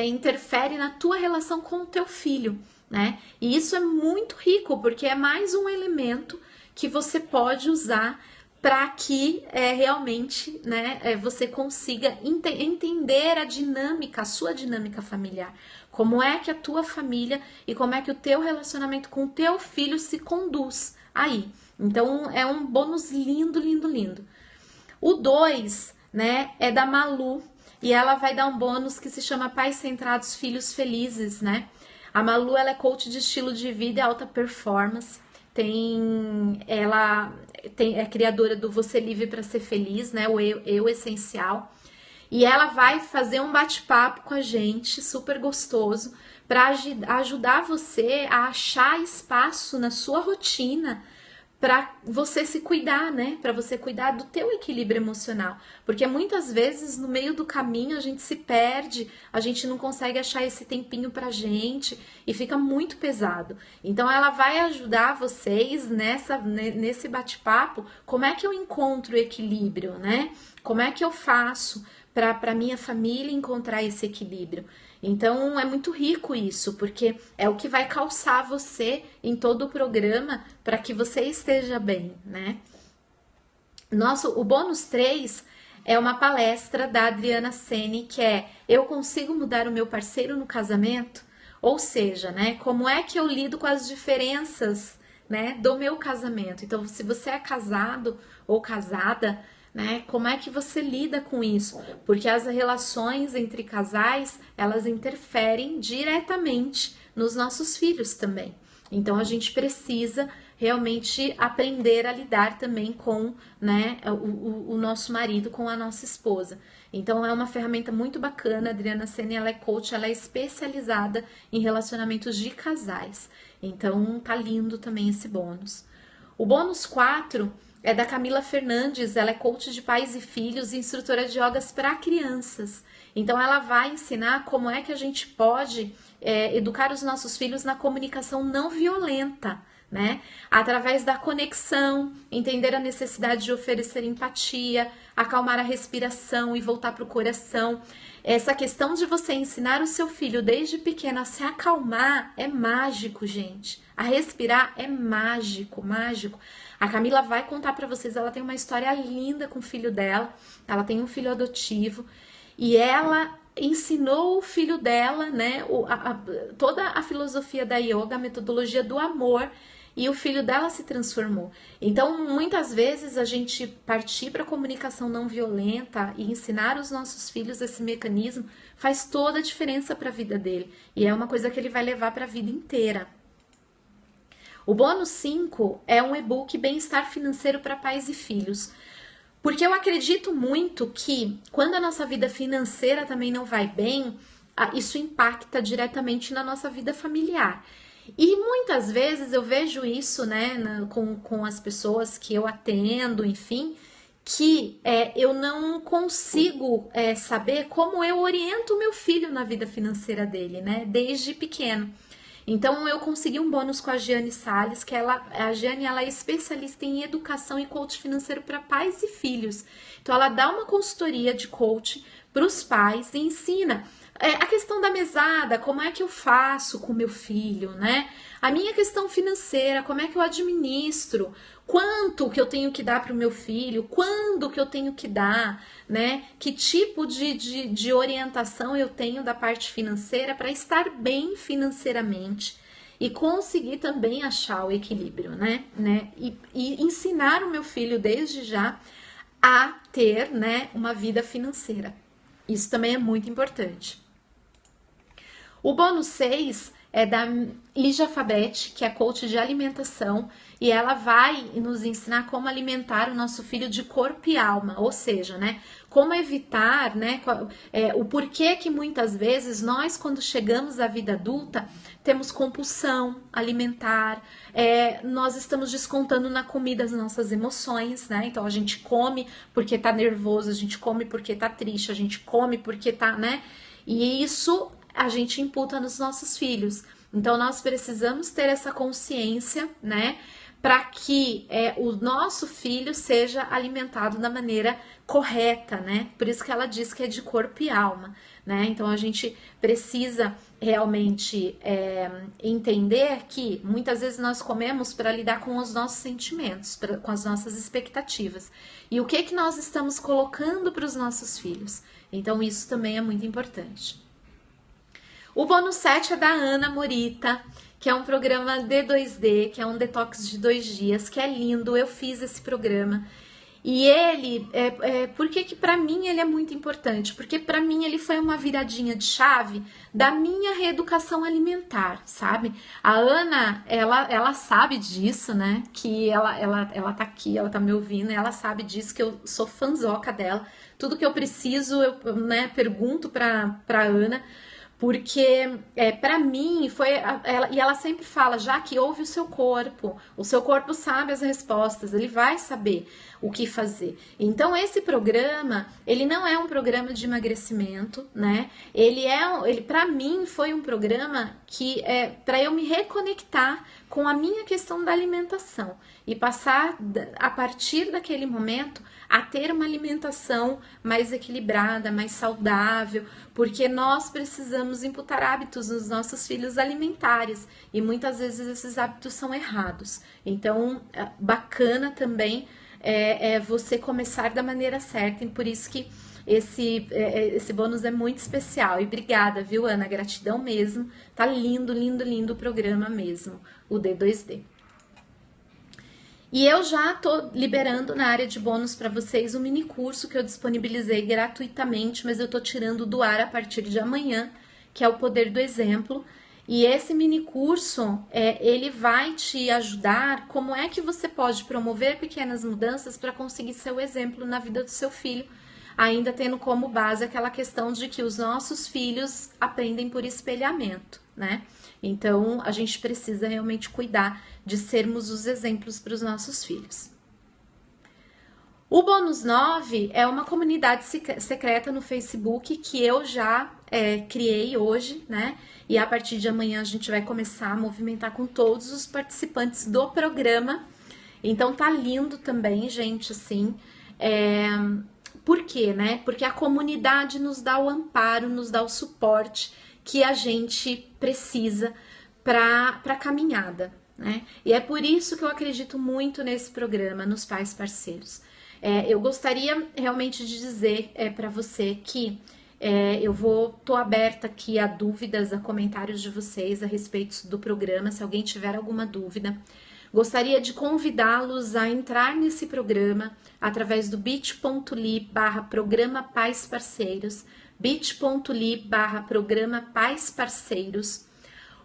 interfere na tua relação com o teu filho, né? E isso é muito rico, porque é mais um elemento que você pode usar para que realmente, né, você consiga entender a dinâmica, a sua dinâmica familiar. Como é que a tua família e como é que o teu relacionamento com o teu filho se conduz aí. Então, é um bônus lindo. O 2, né, é da Malu, e ela vai dar um bônus que se chama Pais Centrados, Filhos Felizes, né? A Malu, ela é coach de estilo de vida e alta performance. Ela é criadora do Você Livre para Ser Feliz, né? O Eu Essencial. E ela vai fazer um bate-papo com a gente, super gostoso, para ajudar você a achar espaço na sua rotina para você se cuidar, né? Para você cuidar do teu equilíbrio emocional. Porque muitas vezes no meio do caminho a gente se perde, a gente não consegue achar esse tempinho pra gente e fica muito pesado. Então ela vai ajudar vocês nesse bate-papo, como é que eu encontro o equilíbrio, né? Como é que eu faço para minha família encontrar esse equilíbrio? Então é muito rico isso, porque é o que vai calçar você em todo o programa para que você esteja bem, né? O bônus 3 é uma palestra da Adriana Seni, que é Eu consigo mudar o meu parceiro no casamento? Ou seja, né, como é que eu lido com as diferenças, né, do meu casamento? Então, se você é casado ou casada, né, como é que você lida com isso? Porque as relações entre casais, elas interferem diretamente nos nossos filhos também. Então, a gente precisa realmente aprender a lidar também com, né, o nosso marido, com a nossa esposa. Então, é uma ferramenta muito bacana. A Adriana Seni, ela é coach, ela é especializada em relacionamentos de casais. Então, tá lindo também esse bônus. O bônus 4 é da Camila Fernandes, ela é coach de pais e filhos e instrutora de yogas para crianças. Então ela vai ensinar como é que a gente pode educar os nossos filhos na comunicação não violenta, né? Através da conexão, entender a necessidade de oferecer empatia, acalmar a respiração e voltar para o coração. Essa questão de você ensinar o seu filho desde pequeno a se acalmar é mágico, gente. A respirar é mágico, mágico. A Camila vai contar para vocês, ela tem uma história linda com o filho dela. Ela tem um filho adotivo e ela ensinou o filho dela, né, toda a filosofia da yoga, a metodologia do amor, e o filho dela se transformou. Então, muitas vezes a gente partir para a comunicação não violenta e ensinar os nossos filhos esse mecanismo faz toda a diferença para a vida dele. E é uma coisa que ele vai levar para a vida inteira. O bônus 5 é um e-book Bem-Estar Financeiro para Pais e Filhos. Porque eu acredito muito que quando a nossa vida financeira também não vai bem, isso impacta diretamente na nossa vida familiar. E muitas vezes eu vejo isso, né, com as pessoas que eu atendo, enfim, que eu não consigo saber como eu oriento o meu filho na vida financeira dele, né, desde pequeno. Então eu consegui um bônus com a Giane Salles, que a Giane ela é especialista em educação e coach financeiro para pais e filhos. Então ela dá uma consultoria de coach para os pais e ensina a questão da mesada, como é que eu faço com meu filho, né? A minha questão financeira, como é que eu administro? Quanto que eu tenho que dar para o meu filho? Quando que eu tenho que dar, né? Que tipo de orientação eu tenho da parte financeira para estar bem financeiramente e conseguir também achar o equilíbrio, né? E ensinar o meu filho desde já a ter, né, uma vida financeira. Isso também é muito importante. O bônus 6 é da Lígia Fabete, que é coach de alimentação, e ela vai nos ensinar como alimentar o nosso filho de corpo e alma, ou seja, né, como evitar, né, o porquê que muitas vezes nós, quando chegamos à vida adulta, temos compulsão alimentar, nós estamos descontando na comida as nossas emoções, né, então a gente come porque tá nervoso, a gente come porque tá triste, a gente come porque tá, né, e isso a gente imputa nos nossos filhos. Então, nós precisamos ter essa consciência, né, para que o nosso filho seja alimentado da maneira correta, né? Por isso que ela diz que é de corpo e alma, né? Então, a gente precisa realmente entender que muitas vezes nós comemos para lidar com os nossos sentimentos, com as nossas expectativas. E o que nós estamos colocando para os nossos filhos? Então, isso também é muito importante. O bônus 7 é da Ana Morita, que é um programa D2D, que é um detox de 2 dias, que é lindo, eu fiz esse programa. E ele, por que para mim ele é muito importante? Porque para mim ele foi uma viradinha de chave da minha reeducação alimentar, sabe? A Ana, ela sabe disso, né? Que ela tá aqui, ela tá me ouvindo, ela sabe disso, que eu sou fanzoca dela. Tudo que eu preciso, eu né, pergunto pra Ana, porque para mim foi e ela sempre fala, já que ouve o seu corpo sabe as respostas, ele vai saber o que fazer. Então esse programa, ele não é um programa de emagrecimento, né? Ele para mim foi um programa que para eu me reconectar com a minha questão da alimentação e passar a partir daquele momento a ter uma alimentação mais equilibrada, mais saudável, porque nós precisamos imputar hábitos nos nossos filhos alimentares e muitas vezes esses hábitos são errados. Então, bacana também você começar da maneira certa, e por isso que esse bônus é muito especial. E obrigada, viu, Ana? Gratidão mesmo. Tá lindo, lindo, lindo o programa mesmo, o D2D. E eu já tô liberando na área de bônus para vocês um mini curso que eu disponibilizei gratuitamente, mas eu tô tirando do ar a partir de amanhã, que é o Poder do Exemplo. E esse mini curso, ele vai te ajudar como é que você pode promover pequenas mudanças para conseguir ser o exemplo na vida do seu filho, ainda tendo como base aquela questão de que os nossos filhos aprendem por espelhamento, né? Então, a gente precisa realmente cuidar de sermos os exemplos para os nossos filhos. O Bônus 9 é uma comunidade secreta no Facebook que eu já criei hoje, né? E a partir de amanhã a gente vai começar a movimentar com todos os participantes do programa. Então tá lindo também, gente, assim. Por quê, né? Porque a comunidade nos dá o amparo, nos dá o suporte que a gente precisa para a caminhada, né? E é por isso que eu acredito muito nesse programa, nos pais parceiros. Eu gostaria realmente de dizer para você que tô aberta aqui a dúvidas, a comentários de vocês a respeito do programa, se alguém tiver alguma dúvida. Gostaria de convidá-los a entrar nesse programa através do bit.ly/programa Pais Parceiros, bit.ly/programa Pais Parceiros.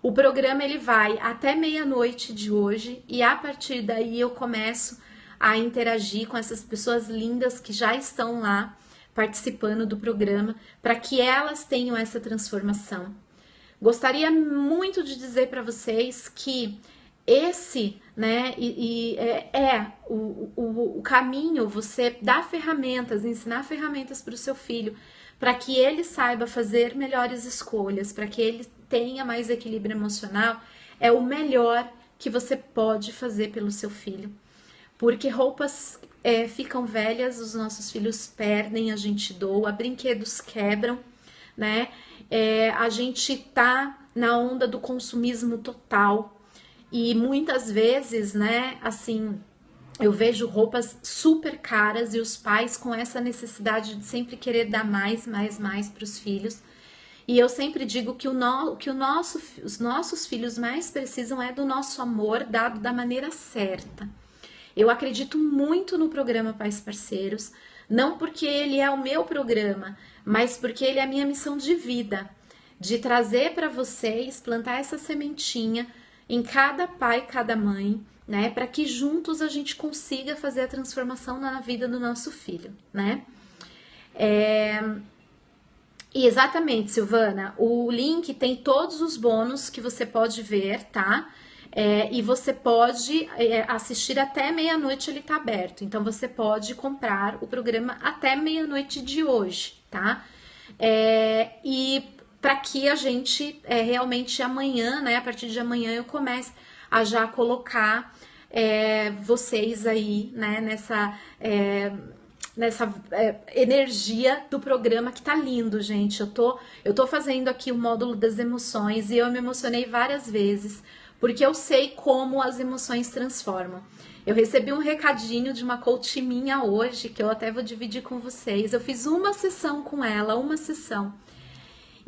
O programa ele vai até meia-noite de hoje e a partir daí eu começo a interagir com essas pessoas lindas que já estão lá participando do programa para que elas tenham essa transformação. Gostaria muito de dizer para vocês que esse, né, o caminho, você dar ferramentas, ensinar ferramentas para o seu filho, para que ele saiba fazer melhores escolhas, para que ele tenha mais equilíbrio emocional, é o melhor que você pode fazer pelo seu filho. Porque roupas ficam velhas, os nossos filhos perdem, a gente doa, brinquedos quebram, né? A gente tá na onda do consumismo total e muitas vezes, né, assim, eu vejo roupas super caras e os pais com essa necessidade de sempre querer dar mais para os filhos. E eu sempre digo que os nossos filhos mais precisam do nosso amor dado da maneira certa. Eu acredito muito no programa Pais Parceiros, não porque ele é o meu programa, mas porque ele é a minha missão de vida, de trazer para vocês, plantar essa sementinha em cada pai, cada mãe, né, para que juntos a gente consiga fazer a transformação na vida do nosso filho, né? E exatamente, Silvana, o link tem todos os bônus que você pode ver, tá? E você pode assistir até meia-noite, ele tá aberto. Então, você pode comprar o programa até meia-noite de hoje, tá? E para que a gente realmente amanhã, né? A partir de amanhã eu comece a já colocar vocês aí, né? Nessa energia do programa que tá lindo, gente. Eu tô fazendo aqui o módulo das emoções e eu me emocionei várias vezes, porque eu sei como as emoções transformam. Eu recebi um recadinho de uma coach minha hoje, que eu até vou dividir com vocês. Eu fiz uma sessão com ela,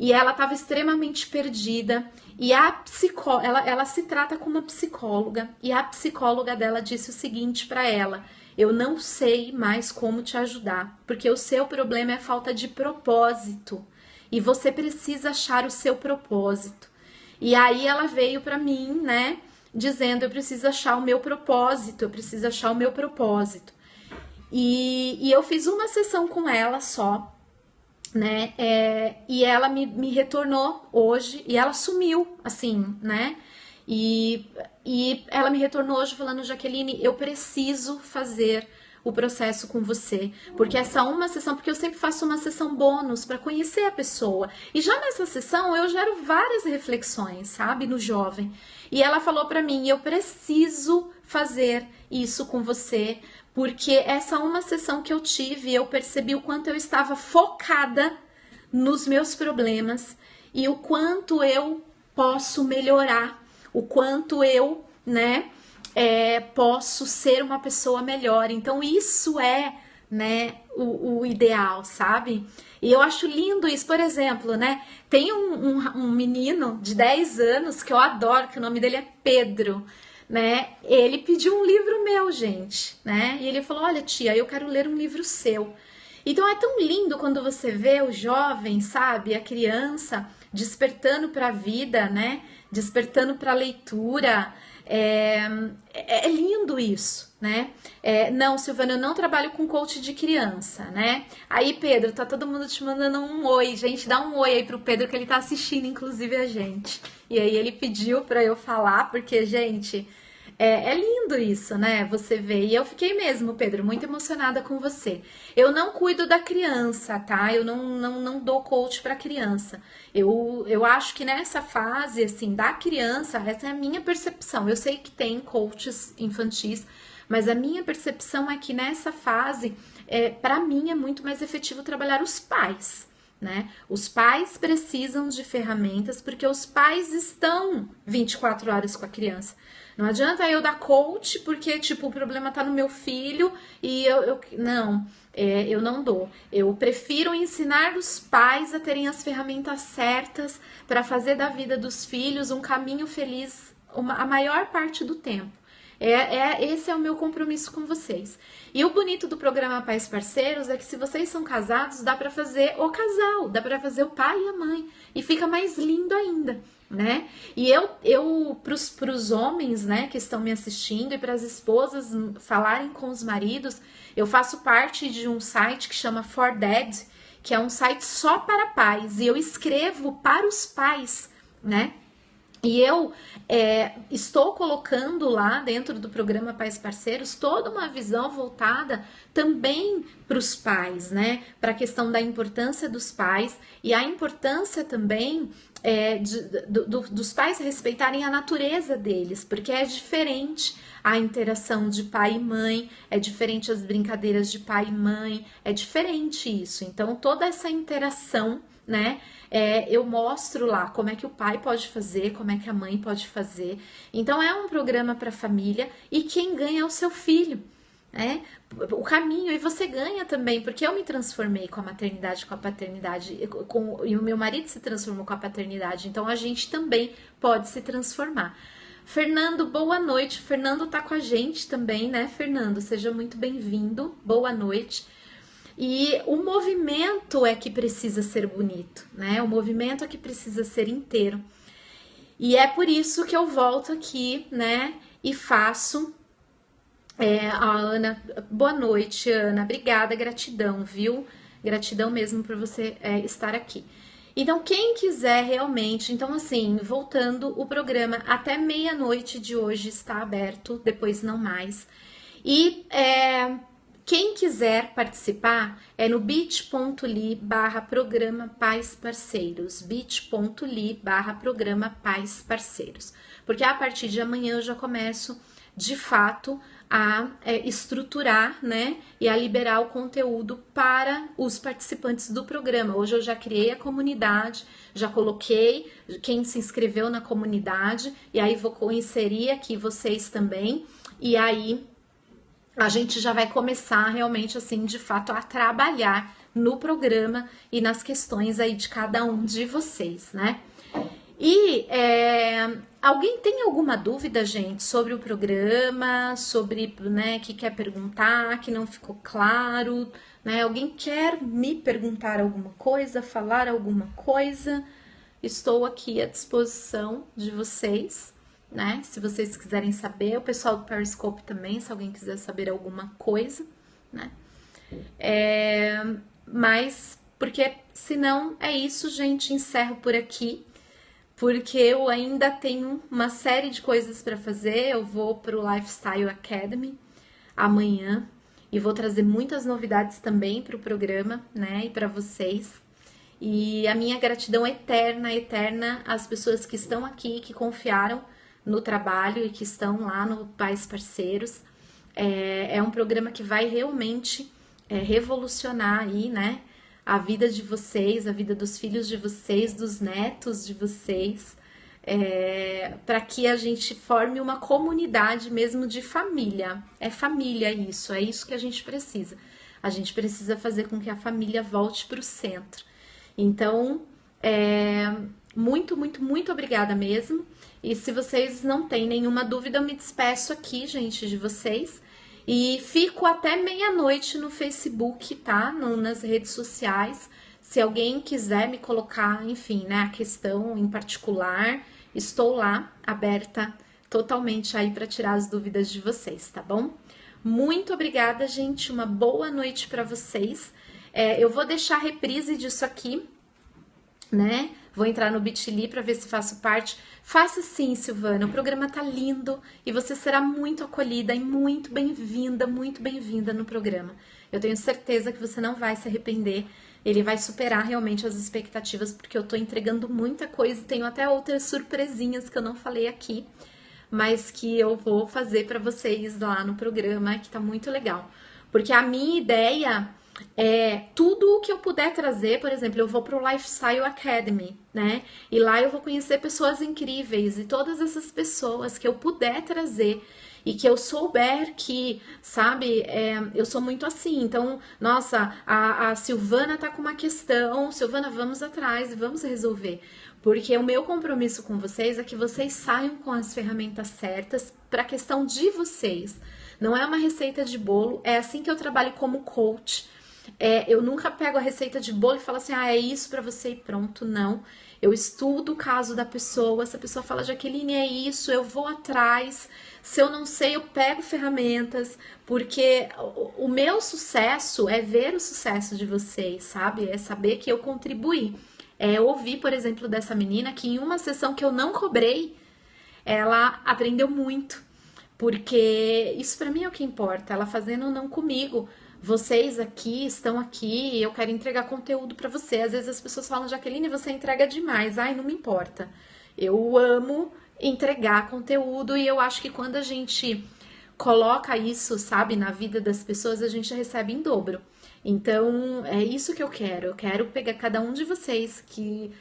e ela estava extremamente perdida, e ela se trata como uma psicóloga, e a psicóloga dela disse o seguinte para ela: eu não sei mais como te ajudar, porque o seu problema é falta de propósito, e você precisa achar o seu propósito. E aí ela veio para mim, né, dizendo: eu preciso achar o meu propósito, eu preciso achar o meu propósito. E eu fiz uma sessão com ela só, né, e ela me retornou hoje, e ela sumiu, assim, né, e ela me retornou hoje falando: Jaqueline, eu preciso fazer o processo com você, porque essa uma sessão, porque eu sempre faço uma sessão bônus para conhecer a pessoa, e já nessa sessão eu gero várias reflexões, sabe, no jovem, e ela falou para mim: eu preciso fazer isso com você, porque essa uma sessão que eu tive, eu percebi o quanto eu estava focada nos meus problemas e o quanto eu posso melhorar, o quanto eu, né, posso ser uma pessoa melhor. Então isso né, o ideal, sabe? E eu acho lindo isso. Por exemplo, né, tem um menino de 10 anos que eu adoro, que o nome dele é Pedro, né? Ele pediu um livro meu, gente, né? E ele falou: olha, tia, eu quero ler um livro seu. Então é tão lindo quando você vê o jovem, sabe, a criança despertando para a vida, né? Despertando para a leitura. É lindo isso, né? Não, Silvana, eu não trabalho com coach de criança, né? Aí, Pedro, tá todo mundo te mandando um oi, gente, dá um oi aí pro Pedro, que ele tá assistindo, inclusive, a gente. E aí ele pediu para eu falar, porque, gente, É lindo isso, né? Você vê. E eu fiquei mesmo, Pedro, muito emocionada com você. Eu não cuido da criança, tá? Eu não dou coach para criança. Eu acho que nessa fase, assim, da criança, essa é a minha percepção. Eu sei que tem coaches infantis, mas a minha percepção é que nessa fase, para mim, é muito mais efetivo trabalhar os pais. Né? Os pais precisam de ferramentas porque os pais estão 24 horas com a criança. Não adianta eu dar coach porque, tipo, o problema tá no meu filho e não, eu não dou. Eu prefiro ensinar os pais a terem as ferramentas certas para fazer da vida dos filhos um caminho feliz a maior parte do tempo. Esse é o meu compromisso com vocês. E o bonito do programa Pais Parceiros é que se vocês são casados, dá para fazer o casal, dá para fazer o pai e a mãe. E fica mais lindo ainda, né? E eu pros homens, né, que estão me assistindo e para as esposas falarem com os maridos, eu faço parte de um site que chama For Dad, que é um site só para pais. E eu escrevo para os pais, né? E eu estou colocando lá dentro do programa Pais Parceiros toda uma visão voltada também para os pais, né? Para a questão da importância dos pais e a importância também dos pais respeitarem a natureza deles, porque é diferente a interação de pai e mãe, é diferente as brincadeiras de pai e mãe, é diferente isso. Então, toda essa interação, né? Eu mostro lá como é que o pai pode fazer, como é que a mãe pode fazer. Então é um programa para família e quem ganha é o seu filho, né? O caminho, e você ganha também, porque eu me transformei com a maternidade, com a paternidade, e o meu marido se transformou com a paternidade, então a gente também pode se transformar. Fernando, boa noite. Fernando tá com a gente também, né, Fernando? Seja muito bem-vindo. Boa noite. E o movimento é que precisa ser bonito, né? O movimento é que precisa ser inteiro. E é por isso que eu volto aqui, né? E faço. A Ana, boa noite, Ana. Obrigada, gratidão, viu? Gratidão mesmo por você estar aqui. Então, quem quiser realmente, então assim, voltando, o programa até meia-noite de hoje está aberto, depois não mais. E quem quiser participar é no bit.ly/programa Pais Parceiros, bit.ly/programa Pais Parceiros, porque a partir de amanhã eu já começo de fato a estruturar, né, e a liberar o conteúdo para os participantes do programa. Hoje eu já criei a comunidade, já coloquei quem se inscreveu na comunidade, e aí vou inserir aqui vocês também, e aí a gente já vai começar realmente, assim, de fato, a trabalhar no programa e nas questões aí de cada um de vocês, né? E alguém tem alguma dúvida, gente, sobre o programa, sobre, né, que quer perguntar, que não ficou claro, né? Alguém quer me perguntar alguma coisa, falar alguma coisa? Estou aqui à disposição de vocês, né? Se vocês quiserem saber, o pessoal do Periscope também, se alguém quiser saber alguma coisa, né? Mas, porque senão é isso, gente, encerro por aqui, porque eu ainda tenho uma série de coisas para fazer. Eu vou para o Lifestyle Academy amanhã e vou trazer muitas novidades também para o programa, né? E para vocês. E a minha gratidão eterna, eterna às pessoas que estão aqui, que confiaram no trabalho e que estão lá no Pais Parceiros. É um programa que vai realmente revolucionar aí, né, a vida de vocês, a vida dos filhos de vocês, dos netos de vocês, para que a gente forme uma comunidade mesmo de família. É família isso, é isso que a gente precisa. A gente precisa fazer com que a família volte para o centro. Então, muito, muito, muito obrigada mesmo. E se vocês não têm nenhuma dúvida, eu me despeço aqui, gente, de vocês. E fico até meia-noite no Facebook, tá? Nas redes sociais. Se alguém quiser me colocar, enfim, né, a questão em particular, estou lá, aberta totalmente aí para tirar as dúvidas de vocês, tá bom? Muito obrigada, gente. Uma boa noite para vocês. Eu vou deixar a reprise disso aqui, né, vou entrar no Bitly para ver se faço parte. Faça sim, Silvana, o programa tá lindo e você será muito acolhida e muito bem-vinda no programa. Eu tenho certeza que você não vai se arrepender, ele vai superar realmente as expectativas, porque eu tô entregando muita coisa e tenho até outras surpresinhas que eu não falei aqui, mas que eu vou fazer para vocês lá no programa, que tá muito legal. Porque a minha ideia é tudo o que eu puder trazer. Por exemplo, eu vou pro Lifestyle Academy, né? E lá eu vou conhecer pessoas incríveis, e todas essas pessoas que eu puder trazer e que eu souber que, sabe, eu sou muito assim. Então, nossa, a Silvana tá com uma questão, Silvana, vamos atrás e vamos resolver. Porque o meu compromisso com vocês é que vocês saiam com as ferramentas certas para a questão de vocês. Não é uma receita de bolo, é assim que eu trabalho como coach. Eu nunca pego a receita de bolo e falo assim, é isso para você e pronto. Não. Eu estudo o caso da pessoa, se a pessoa fala, Jaqueline, é isso, eu vou atrás. Se eu não sei, eu pego ferramentas, porque o meu sucesso é ver o sucesso de vocês, sabe? É saber que eu contribuí. Ouvir, por exemplo, dessa menina que em uma sessão que eu não cobrei, ela aprendeu muito, porque isso para mim é o que importa. Ela fazendo ou não comigo, vocês aqui estão aqui, eu quero entregar conteúdo para você. Às vezes as pessoas falam, Jaqueline, você entrega demais. Ai, não me importa. Eu amo entregar conteúdo e eu acho que quando a gente coloca isso, sabe, na vida das pessoas, a gente recebe em dobro. Então, é isso que eu quero. Eu quero pegar cada um de vocês que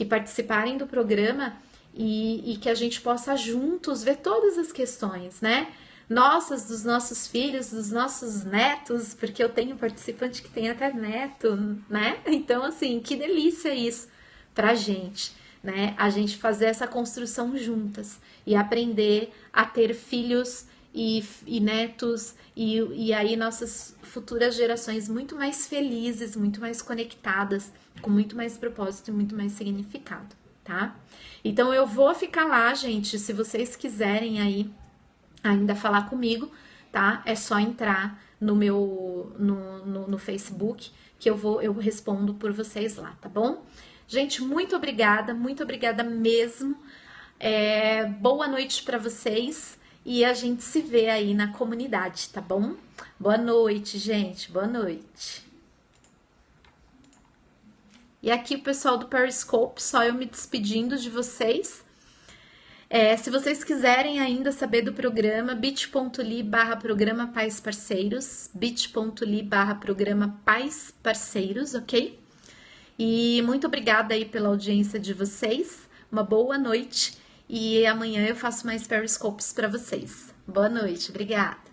participarem do programa e que a gente possa juntos ver todas as questões, né? Nossas, dos nossos filhos, dos nossos netos, porque eu tenho participante que tem até neto, né? Então, assim, que delícia isso pra gente, né? A gente fazer essa construção juntas e aprender a ter filhos e netos e aí nossas futuras gerações muito mais felizes, muito mais conectadas, com muito mais propósito e muito mais significado, tá? Então eu vou ficar lá, gente, se vocês quiserem aí ainda falar comigo, tá? É só entrar no meu no Facebook que eu respondo por vocês lá, tá bom? Gente, muito obrigada mesmo. Boa noite para vocês e a gente se vê aí na comunidade, tá bom? Boa noite, gente. Boa noite. E aqui o pessoal do Periscope, só eu me despedindo de vocês. Se vocês quiserem ainda saber do programa, bit.ly/programa Pais Parceiros, bit.ly/programa Pais Parceiros, ok? E muito obrigada aí pela audiência de vocês. Uma boa noite e amanhã eu faço mais Periscopes para vocês. Boa noite, obrigada.